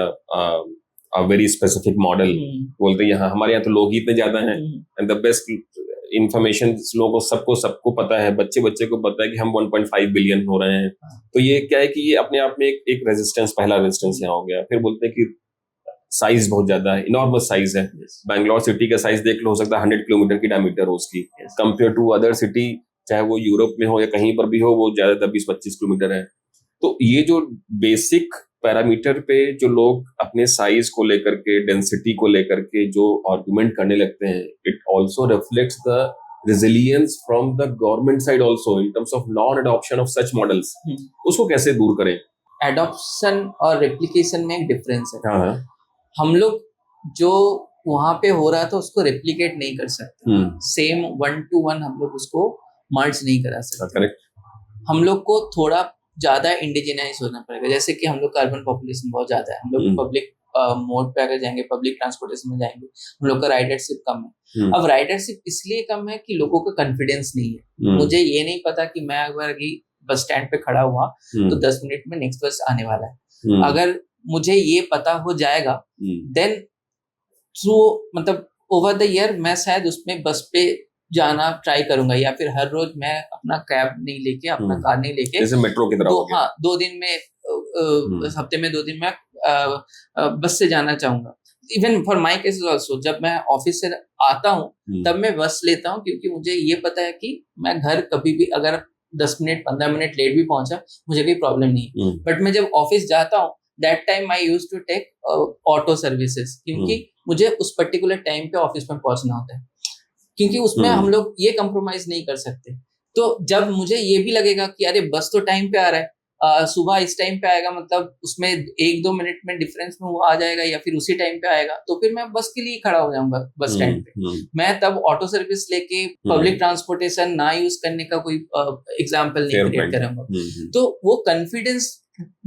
very specific model. बोलते हैं यहाँ हमारे यहाँ तो लोग ही इतने ज्यादा हैं एंड द बेस्ट इंफॉर्मेशन लोगों को सबको पता है, बच्चे को पता है कि हम 1.5 बिलियन हो रहे हैं। तो ये क्या है कि ये अपने आप में एक रेजिस्टेंस, पहला रेजिस्टेंस यहाँ हो गया। फिर बोलते हैं कि साइज बहुत ज्यादा है, इनॉर्मस साइज है। बैंगलोर सिटी का साइज देख लो, हो सकता है 100 किलोमीटर की डायमीटर हो उसकी, कंपेयर टू अदर सिटी, चाहे वो यूरोप में हो या कहीं पर भी हो, वो ज्यादातर 20-25 किलोमीटर है। तो ये जो बेसिक पैरामीटर पे जो लोग अपने साइज को लेकर के, डेंसिटी को लेकर के जो आर्गुमेंट करने लगते हैं, it also reflects the resilience from the government side also in terms of non adoption of such models. उसको कैसे दूर करें? एडॉप्शन और रेप्लिकेशन में एक डिफरेंस है। हाँ, हम लोग जो वहां पे हो रहा था उसको रेप्लिकेट नहीं कर सकते, सेम 1-to-1 हम लोग उसको मर्ज नहीं करा सकते। करेक्ट। हम लोग को थोड़ा ज्यादा इंडिजिनाइज होना पड़ेगा। जैसे कि हम लोग का अर्बन पॉपुलेशन बहुत ज्यादा है, हम लोग पब्लिक मोड पे अगर जाएंगे, पब्लिक ट्रांसपोर्टेशन में जाएंगे, हम लोग का राइडरशिप कम है। अब राइडरशिप इसलिए कम है कि लोगों का कॉन्फिडेंस नहीं है। मुझे ये नहीं पता कि मैं अगर बस स्टैंड पे खड़ा हुआ तो 10 मिनट में नेक्स्ट बस आने वाला है। अगर मुझे ये पता हो जाएगा देन थ्रू मतलब ओवर द ईयर मैं शायद उसमें बस पे जाना ट्राई करूंगा, या फिर हर रोज मैं अपना कैब नहीं लेके, अपना कार नहीं लेके, जैसे मेट्रो की तरह 2 दिन में हफ्ते में 2 दिन मैं बस से जाना चाहूंगा। Even for my cases also, जब मैं ऑफिस से आता हूँ तब मैं बस लेता हूँ, क्योंकि मुझे ये पता है कि मैं घर कभी भी अगर 10 मिनट 15 मिनट लेट भी पहुंचा मुझे कोई प्रॉब्लम नहीं। बट मैं जब ऑफिस जाता हूँ that time I used to take auto services, क्योंकि मुझे उस पर्टिकुलर टाइम पे ऑफिस में पहुंचना होता है, क्योंकि उसमें हम लोग ये कंप्रोमाइज नहीं कर सकते। तो जब मुझे ये भी लगेगा कि अरे बस तो टाइम पे आ रहा है, सुबह इस टाइम पे आएगा, मतलब उसमें 1-2 मिनट में डिफरेंस में वो आ जाएगा या फिर उसी टाइम पे आएगा, तो फिर मैं बस के लिए खड़ा हो जाऊंगा बस स्टैंड पे। मैं तब ऑटो सर्विस लेके पब्लिक ट्रांसपोर्टेशन ना यूज करने का कोई एग्जाम्पल नहीं क्रिएट करूंगा। तो वो कॉन्फिडेंस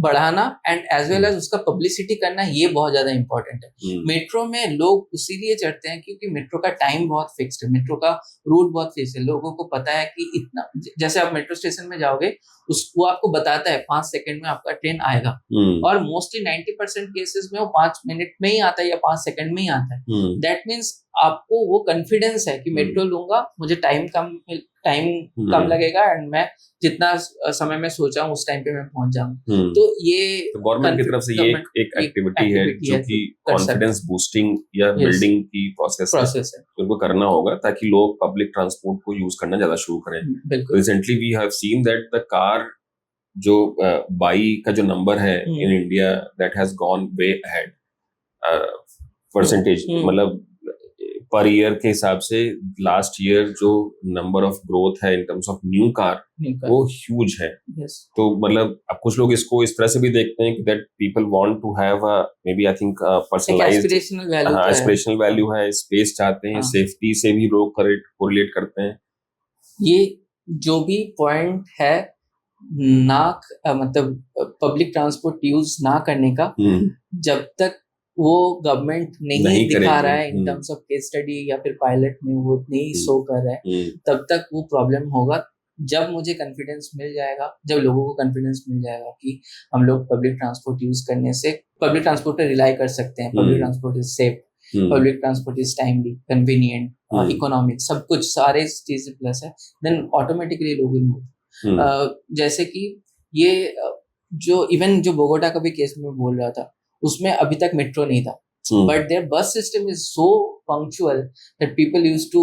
बढ़ाना एंड एज वेल एज उसका पब्लिसिटी करना, ये बहुत ज्यादा इंपॉर्टेंट है। मेट्रो में लोग इसीलिए चढ़ते हैं क्योंकि मेट्रो का टाइम बहुत फिक्स्ड है, मेट्रो का रूट बहुत फिक्स है। लोगों को पता है कि इतना, जैसे आप मेट्रो स्टेशन में जाओगे वो आपको बताता है 5 सेकंड में आपका ट्रेन आएगा, और मोस्टली 90% केसेस में वो 5 मिनट में ही आता है या 5 सेकंड में ही आता है। दैट मीन्स आपको वो कॉन्फिडेंस है कि मेट्रो लूंगा, मुझे टाइम कम लगेगा एंड मैं जितना समय में सोचा हूँ उस टाइम पे मैं पहुंच जाऊंगा। तो ये गवर्नमेंट की तरफ से ये एक एक्टिविटी है जो कि कॉन्फिडेंस बूस्टिंग या बिल्डिंग की प्रोसेस है, उनको करना होगा ताकि लोग पब्लिक ट्रांसपोर्ट को यूज करना ज्यादा शुरू करें। Recently we have seen that the car जो बाई का जो नंबर है in India that has gone way ahead percentage, मतलब पर ईयर के हिसाब से लास्ट ईयर जो नंबर ऑफ ग्रोथ है in terms of new car वो ह्यूज है। तो मतलब अब कुछ लोग इसको इस तरह से भी देखते हैं कि that people want to have maybe I think personalised aspirational value है, स्पेस चाहते हैं, सेफ्टी से भी लोग कोरिलेट करते हैं। ये जो भी पॉइंट है मतलब पब्लिक ट्रांसपोर्ट यूज ना करने का, जब तक वो गवर्नमेंट नहीं दिखा रहा है in terms of case study या फिर पायलट में वो नहीं शो कर रहा है, तब तक वो प्रॉब्लम होगा। जब मुझे कॉन्फिडेंस मिल जाएगा, जब लोगों को कॉन्फिडेंस मिल जाएगा कि हम लोग पब्लिक ट्रांसपोर्ट यूज करने से पब्लिक ट्रांसपोर्ट पे रिलाई कर सकते हैं, public transport is safe, public transport is timely, convenient, economic, सब कुछ सारे चीजें प्लस है, देन ऑटोमेटिकली लोग इन्वॉल्व। जैसे कि ये जो इवन जो बोगोटा का भी केस में बोल रहा था, उसमें अभी तक मेट्रो नहीं था, but there bus system is so punctual that people used to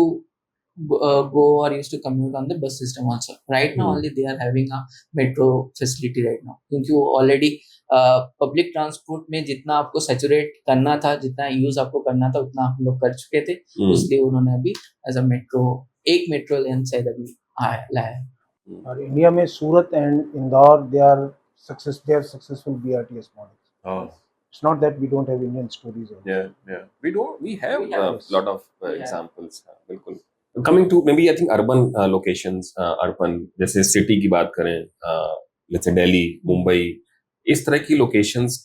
go or used to commute on the bus system also. Right now only they are having a metro facility right now, क्योंकि वो already public transport में जितना आपको saturate करना था, जितना use आपको करना था, उतना हम लोग कर चुके थे. इसलिए उन्होंने अभी एज अ मेट्रो एक मेट्रो लेन शायद अभी लाया है. और इंडिया में Surat and Indore they are successful BRTS models. Oh, It's not that we don't have Indian stories. yeah. We have We have a this. lot of Yeah. examples. बिल्कुल. Coming to maybe I think urban locations, urban जैसे city की बात करें, let's say Delhi, Mumbai, इस तरह की locations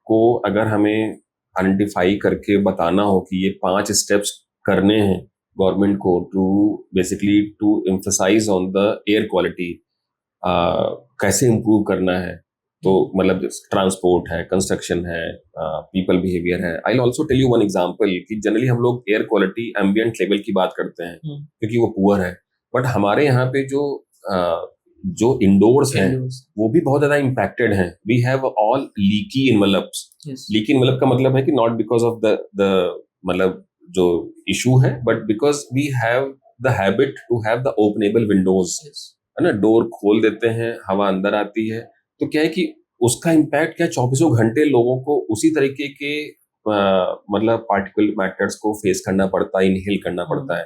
को अगर हमें आइडेंटिफाई करके बताना हो कि ये 5 स्टेप्स करने हैं गवर्नमेंट को to basically to emphasise on the air quality, कैसे इम्प्रूव करना है, तो मतलब ट्रांसपोर्ट है, कंस्ट्रक्शन है, पीपल बिहेवियर है. I will also tell you one example कि जनरली हम लोग एयर क्वालिटी एम्बिएंट लेवल की बात करते हैं क्योंकि वो पुअर है, बट हमारे यहाँ पे जो इंडोर्स हैं वो भी बहुत ज्यादा इम्पैक्टेड हैं. We have all leaky envelopes. Leaky envelope का मतलब है कि नॉट बिकॉज ऑफ द मतलब जो इशू है, but because we have the habit to have the openable windows, है ना. डोर खोल देते हैं, हवा अंदर आती है, तो क्या है कि उसका इम्पैक्ट क्या 24 घंटे लोगों को उसी तरीके के मतलब पार्टिकुलर मैटर्स को फेस करना पड़ता है, इनहेल करना पड़ता है.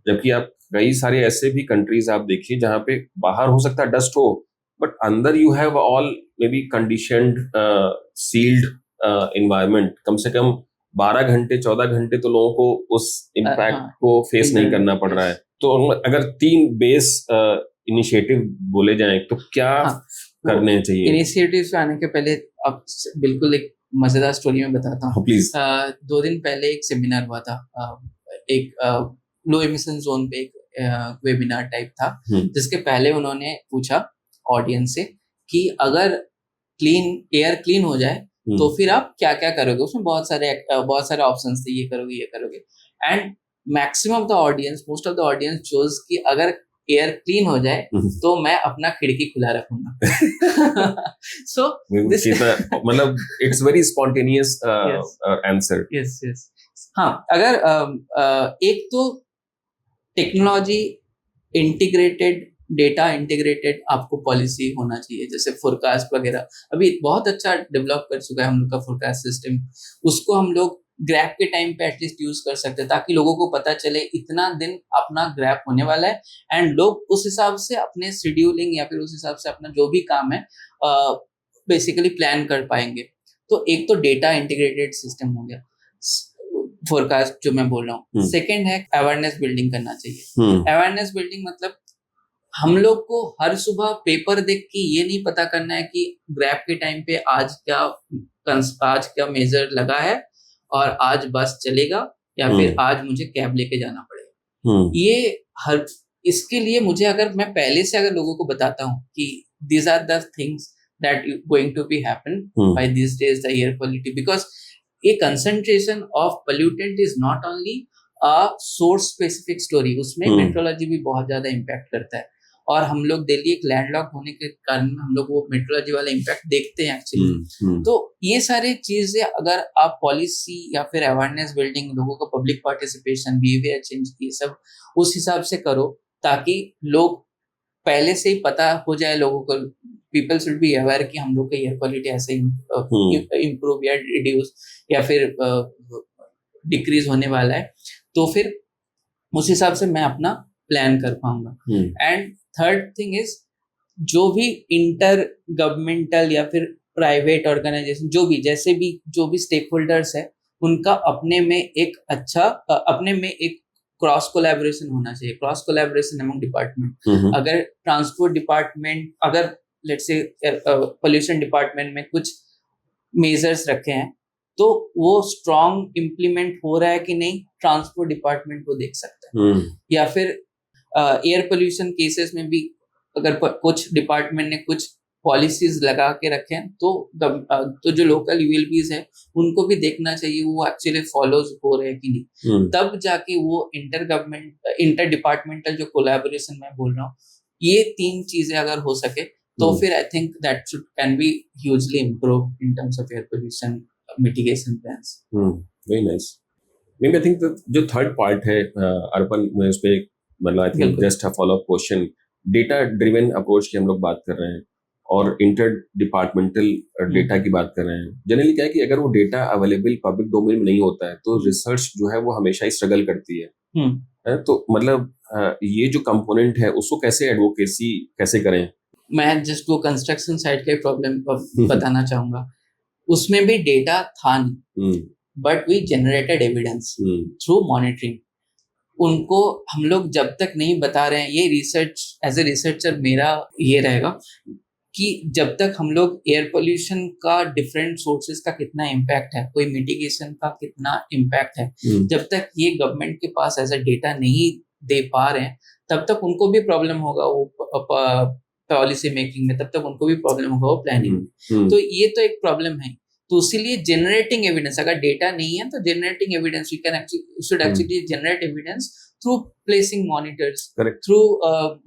जबकि आप कई सारे ऐसे भी कंट्रीज आप देखिए जहां पे बाहर हो सकता है डस्ट हो, बट अंदर you have all maybe conditioned sealed environment. कम से कम 12 घंटे 14 घंटे तो लोगों को उस इम्पैक्ट को फेस नहीं करना पड़ रहा है. तो अगर 3 बेस इनिशिएटिव बोले जाएं तो क्या करने चाहिए? इनिशिएटिव्स आने के पहले अब बिल्कुल एक मजेदार स्टोरी में बताता हूँ. प्लीज. 2 दिन पहले एक सेमिनार हुआ था, एक लो एमिशन जोन पे एक वेबिनार टाइप था, जिसके पहले उन्होंने पूछा ऑडियंस से कि अगर एयर क्लीन हो जाए तो फिर आप क्या क्या करोगे. उसमें बहुत सारे ऑप्शंस थे, ये करोगे. And maximum of the audience, most of the audience chose कि अगर एयर क्लीन हो जाए तो मैं अपना खिड़की खुला रखूंगा. सो मतलब it's very spontaneous answer. Yes. हाँ, अगर एक तो टेक्नोलॉजी इंटीग्रेटेड, डेटा इंटीग्रेटेड आपको पॉलिसी होना चाहिए, जैसे फोरकास्ट वगैरह अभी बहुत अच्छा डेवलप कर चुका है हम लोग का फोरकास्ट सिस्टम. उसको हम लोग ग्रैप के टाइम पे एटलीस्ट यूज कर सकते हैं ताकि लोगों को पता चले इतना दिन अपना ग्रैप होने वाला है, एंड लोग उस हिसाब से अपने शेड्यूलिंग या फिर उस हिसाब से अपना जो भी काम है बेसिकली प्लान कर पाएंगे. तो एक तो डेटा इंटीग्रेटेड सिस्टम हो गया फोरकास्ट जो मैं बोल रहा हूँ. सेकेंड है अवेयरनेस बिल्डिंग करना चाहिए. अवेयरनेस बिल्डिंग मतलब हम लोग को हर सुबह पेपर देख के ये नहीं पता करना है कि ग्रैप के टाइम पे आज क्या मेजर लगा है और आज बस चलेगा या फिर आज मुझे कैब लेके जाना पड़ेगा. ये इसके लिए मुझे अगर मैं पहले से अगर लोगों को बताता हूँ कि these are the things that going to be happen by these days, the air quality, because a concentration of pollutant is not only a source specific story, उसमें मेट्रोलॉजी भी बहुत ज्यादा इम्पैक्ट करता है. और हम लोग दिल्ली एक लैंडलॉक होने के कारण हम लोग वो मेट्रोलॉजी वाला इम्पैक्ट देखते हैं एक्चुअली. तो ये सारे चीजें अगर आप पॉलिसी या फिर अवेयरनेस बिल्डिंग, लोगों का पब्लिक पार्टिसिपेशन, बिहेवियर चेंज, ये सब उस हिसाब से करो ताकि लोग पहले से ही पता हो जाए लोगों को. पीपल शुड बी अवेयर कि हम लोग का एयर क्वालिटी ऐसे इम्प्रूव या रिड्यूस या फिर डिक्रीज होने वाला है, तो फिर उस हिसाब से मैं अपना प्लान कर पाऊंगा. एंड थर्ड थिंग इज जो भी इंटर गवर्नमेंटल या फिर प्राइवेट ऑर्गेनाइजेशन जो भी स्टेक होल्डर्स है, उनका अपने में एक क्रॉस कोलैबोरेशन होना चाहिए. Cross collaboration among department. अगर ट्रांसपोर्ट डिपार्टमेंट, अगर लेट्स से पोल्यूशन डिपार्टमेंट में कुछ मेजर्स रखे हैं तो वो स्ट्रॉन्ग इम्प्लीमेंट हो रहा है कि नहीं, ट्रांसपोर्ट डिपार्टमेंट को देख सकता है. या फिर एयर पोल्यूशन केसेस में भी अगर कुछ डिपार्टमेंट ने कुछ पॉलिसीज लगा के रखे हैं तो जो लोकल यूएलबीज है उनको भी देखना चाहिए वो एक्चुअली फॉलोज हो रहे हैं कि नहीं. तब जाके वो इंटर डिपार्टमेंटल जो कोलैबोरेशन मैं बोल रहा हूँ, ये 3 चीजें अगर हो सके तो फिर I think that can be hugely improve in terms of air pollution mitigation plans. Very nice. Maybe I think जो थर्ड पार्ट है अर्पण, मैं उस पर मतलब आई थिंक बिल्कुल। Just a followup question, data driven approach की हम लोग बात कर रहे हैं और इंटर डिपार्टमेंटल डेटा की बात कर रहे हैं। जनरली क्या है कि अगर वो डेटा अवेलेबल पब्लिक डोमेन में नहीं होता है तो रिसर्च जो है वो हमेशा ही स्ट्रगल करती है। हम्म। तो मतलब ये जो कंपोनेंट है उसको कैसे एडवोकेसी कैसे करें? मैं जस्ट वो कंस्ट्रक्शन साइट का प्रॉब्लम बताना चाहूंगा। उसमें भी डेटा था नहीं, but we generated evidence through monitoring. उनको हम लोग जब तक नहीं बता रहे हैं, ये रिसर्च एज ए रिसर्चर मेरा ये रहेगा कि जब तक हम लोग एयर पोल्यूशन का डिफरेंट सोर्सेज का कितना इम्पैक्ट है, कोई मिटिगेशन का कितना इम्पैक्ट है, जब तक ये गवर्नमेंट के पास ऐसा डेटा नहीं दे पा रहे हैं, तब तक उनको भी प्रॉब्लम होगा वो पॉलिसी मेकिंग में, तब तक उनको भी प्रॉब्लम होगा वो प्लानिंग में। तो ये तो एक प्रॉब्लम है। तो इसीलिए जनरेटिंग एविडेंस, अगर डेटा नहीं है तो generating evidence, we can actually should actually generate evidence through placing monitors, Correct. through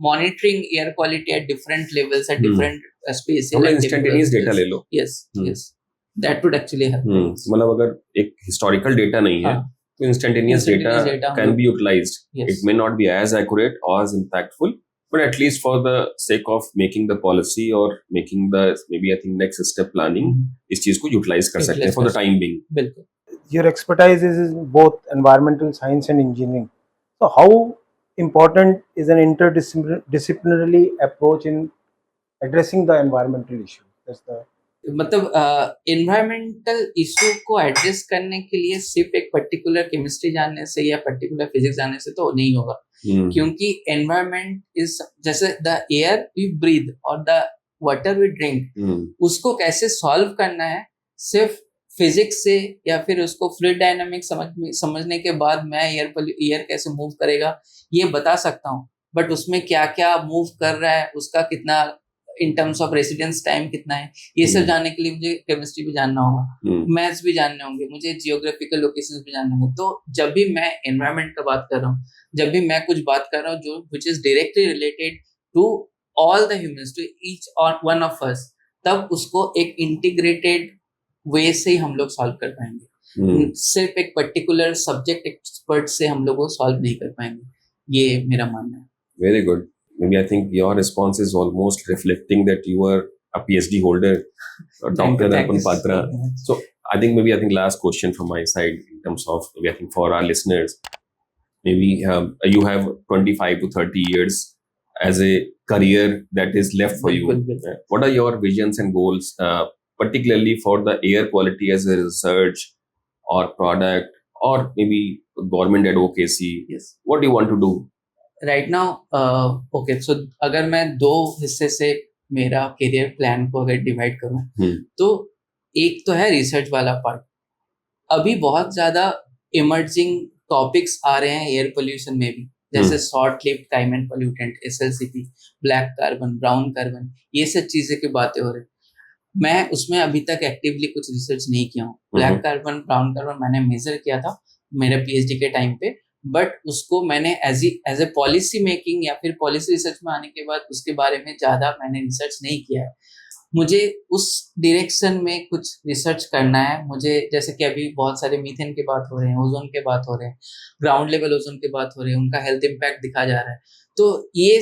monitoring air quality at different levels, at different spaces. मतलब इंस्टेंटेनियस डेटा ले लो। Yes, yes, that would actually help. मतलब अगर एक historical data नहीं है तो instantaneous data can be utilised. It may not be as accurate और as impactful, but at least for the sake of making the policy or making the maybe I think next step planning, इस चीज को utilise कर सकते हैं for the time being. बिल्कुल. Your expertise is in both environmental science and engineering. So how important is an interdisciplinary approach in addressing the environmental issue? That's the मतलब environmental issue को address करने के लिए सिर्फ एक पर्टिकुलर केमिस्ट्री जानने से या पर्टिकुलर फिजिक्स जानने से तो नहीं होगा, क्योंकि एनवायरमेंट इज जैसे द एयर वी ब्रीथ और द वाटर वी ड्रिंक, उसको कैसे सॉल्व करना है सिर्फ फिजिक्स से या फिर उसको फ्लूइड डायनामिक्स समझने के बाद मैं एयर कैसे मूव करेगा ये बता सकता हूँ, बट उसमें क्या क्या मूव कर रहा है, उसका कितना इन टर्म्स ऑफ रेसिडेंस टाइम कितना है, ये सब जानने के लिए मुझे केमिस्ट्री भी जानना होगा, मैथ्स भी जानने होंगे, मुझे जियोग्राफिकल लोकेशंस भी जानने होंगे। तो जब भी मैं एनवायरनमेंट का बात कर रहा हूँ, जब भी मैं कुछ बात कर रहा हूँ जो which is directly related to all the humans, to each one of us, तब उसको एक इंटीग्रेटेड वे से ही हम लोग सॉल्व कर पाएंगे। सिर्फ एक पर्टिकुलर सब्जेक्ट एक्सपर्ट से हम लोग वो सॉल्व नहीं कर पाएंगे, ये मेरा मानना है। Very good. Maybe I think your response is almost reflecting that you are a PhD holder, Dr. Darpan Patra. So I think last question from my side in terms of maybe I think for our listeners, maybe you have 25 to 30 years as a career that is left for you. What are your visions and goals, particularly for the air quality as a research or product or maybe government advocacy? Yes. What do you want to do? Right now okay, so अगर मैं दो हिस्से से मेरा career plan को अगर divide करूं, तो एक तो है रिसर्च वाला पार्ट। अभी बहुत ज्यादा इमर्जिंग टॉपिक्स आ रहे हैं एयर पोल्यूशन में भी, जैसे short lived climate pollutant, SLCP, black carbon, brown carbon, ये सब चीजें की बातें हो रही। मैं उसमें अभी तक एक्टिवली कुछ रिसर्च नहीं किया हूँ। ब्लैक कार्बन, ब्राउन कार्बन मैंने मेजर किया था मेरे PhD के टाइम पे, बट उसको मैंने एज ए पॉलिसी मेकिंग या फिर पॉलिसी रिसर्च में आने के बाद उसके बारे में ज्यादा मैंने रिसर्च नहीं किया है। मुझे उस डायरेक्शन में कुछ रिसर्च करना है। मुझे जैसे कि अभी बहुत सारे मीथेन की बात हो रहे हैं, ओजोन के बात हो रहे हैं, ग्राउंड लेवल ओजोन की बात हो रही है, उनका हेल्थ इम्पैक्ट दिखा जा रहा है। तो ये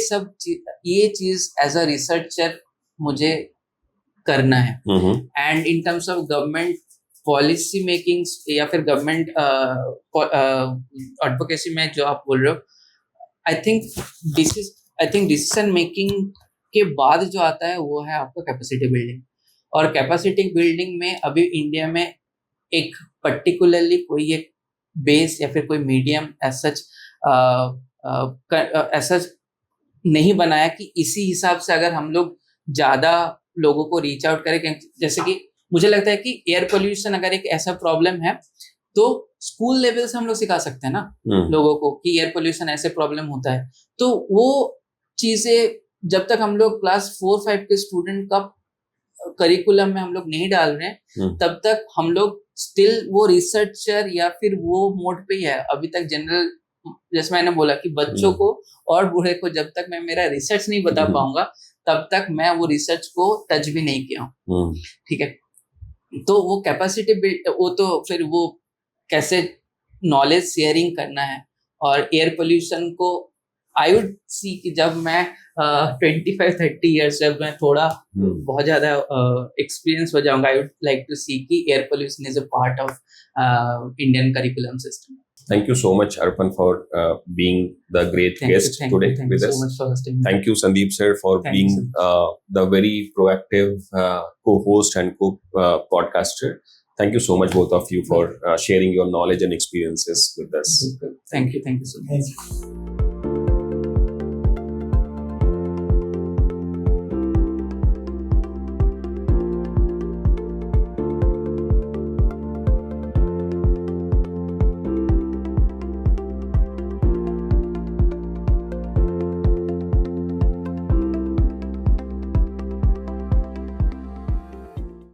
चीज एज अ रिसर्चर मुझे करना है। And in terms of government policy making या फिर गवर्नमेंट एडवोकेसी में जो आप बोल रहे हो, आई थिंक डिसीजन मेकिंग के बाद जो आता है वो है आपका कैपेसिटी बिल्डिंग। और कैपेसिटी बिल्डिंग में अभी इंडिया में एक पर्टिकुलरली कोई एक बेस या फिर कोई मीडियम ऐसा नहीं बनाया कि इसी हिसाब से अगर हम लोग ज्यादा लोगों को रीच आउट करें। जैसे कि मुझे लगता है कि एयर पोल्यूशन अगर एक ऐसा प्रॉब्लम है तो स्कूल लेवल से हम लोग सिखा सकते हैं ना लोगों को कि एयर पोल्यूशन ऐसे प्रॉब्लम होता है। तो वो चीजें जब तक हम लोग क्लास 4-5 के स्टूडेंट का करिकुलम में हम लोग नहीं डाल रहे हैं, तब तक हम लोग स्टिल वो रिसर्चर या फिर वो मोड पे ही है। अभी तक जनरल, जैसे मैंने बोला कि बच्चों को और बूढ़े को जब तक मैं मेरा रिसर्च नहीं बता पाऊंगा तब तक मैं वो रिसर्च को टच भी नहीं किया हूँ। ठीक है, तो वो कैपेसिटी बिल्ड, वो तो फिर वो कैसे नॉलेज शेयरिंग करना है और एयर पोल्यूशन को आई वुड सी कि जब मैं 25-30 ईयर्स जब मैं थोड़ा बहुत ज्यादा एक्सपीरियंस हो जाऊंगा, आई वुड लाइक टू सी कि air pollution is a part of Indian curriculum system. Thank you so much, Arpan, for being the great guest today thank with you us. so much for hosting me. Thank you, Sandeep sir, for Thank being you, the very proactive co-host and co-podcaster. Thank you so much, both of you, for sharing your knowledge and experiences with us. Thank you so much. Thank you.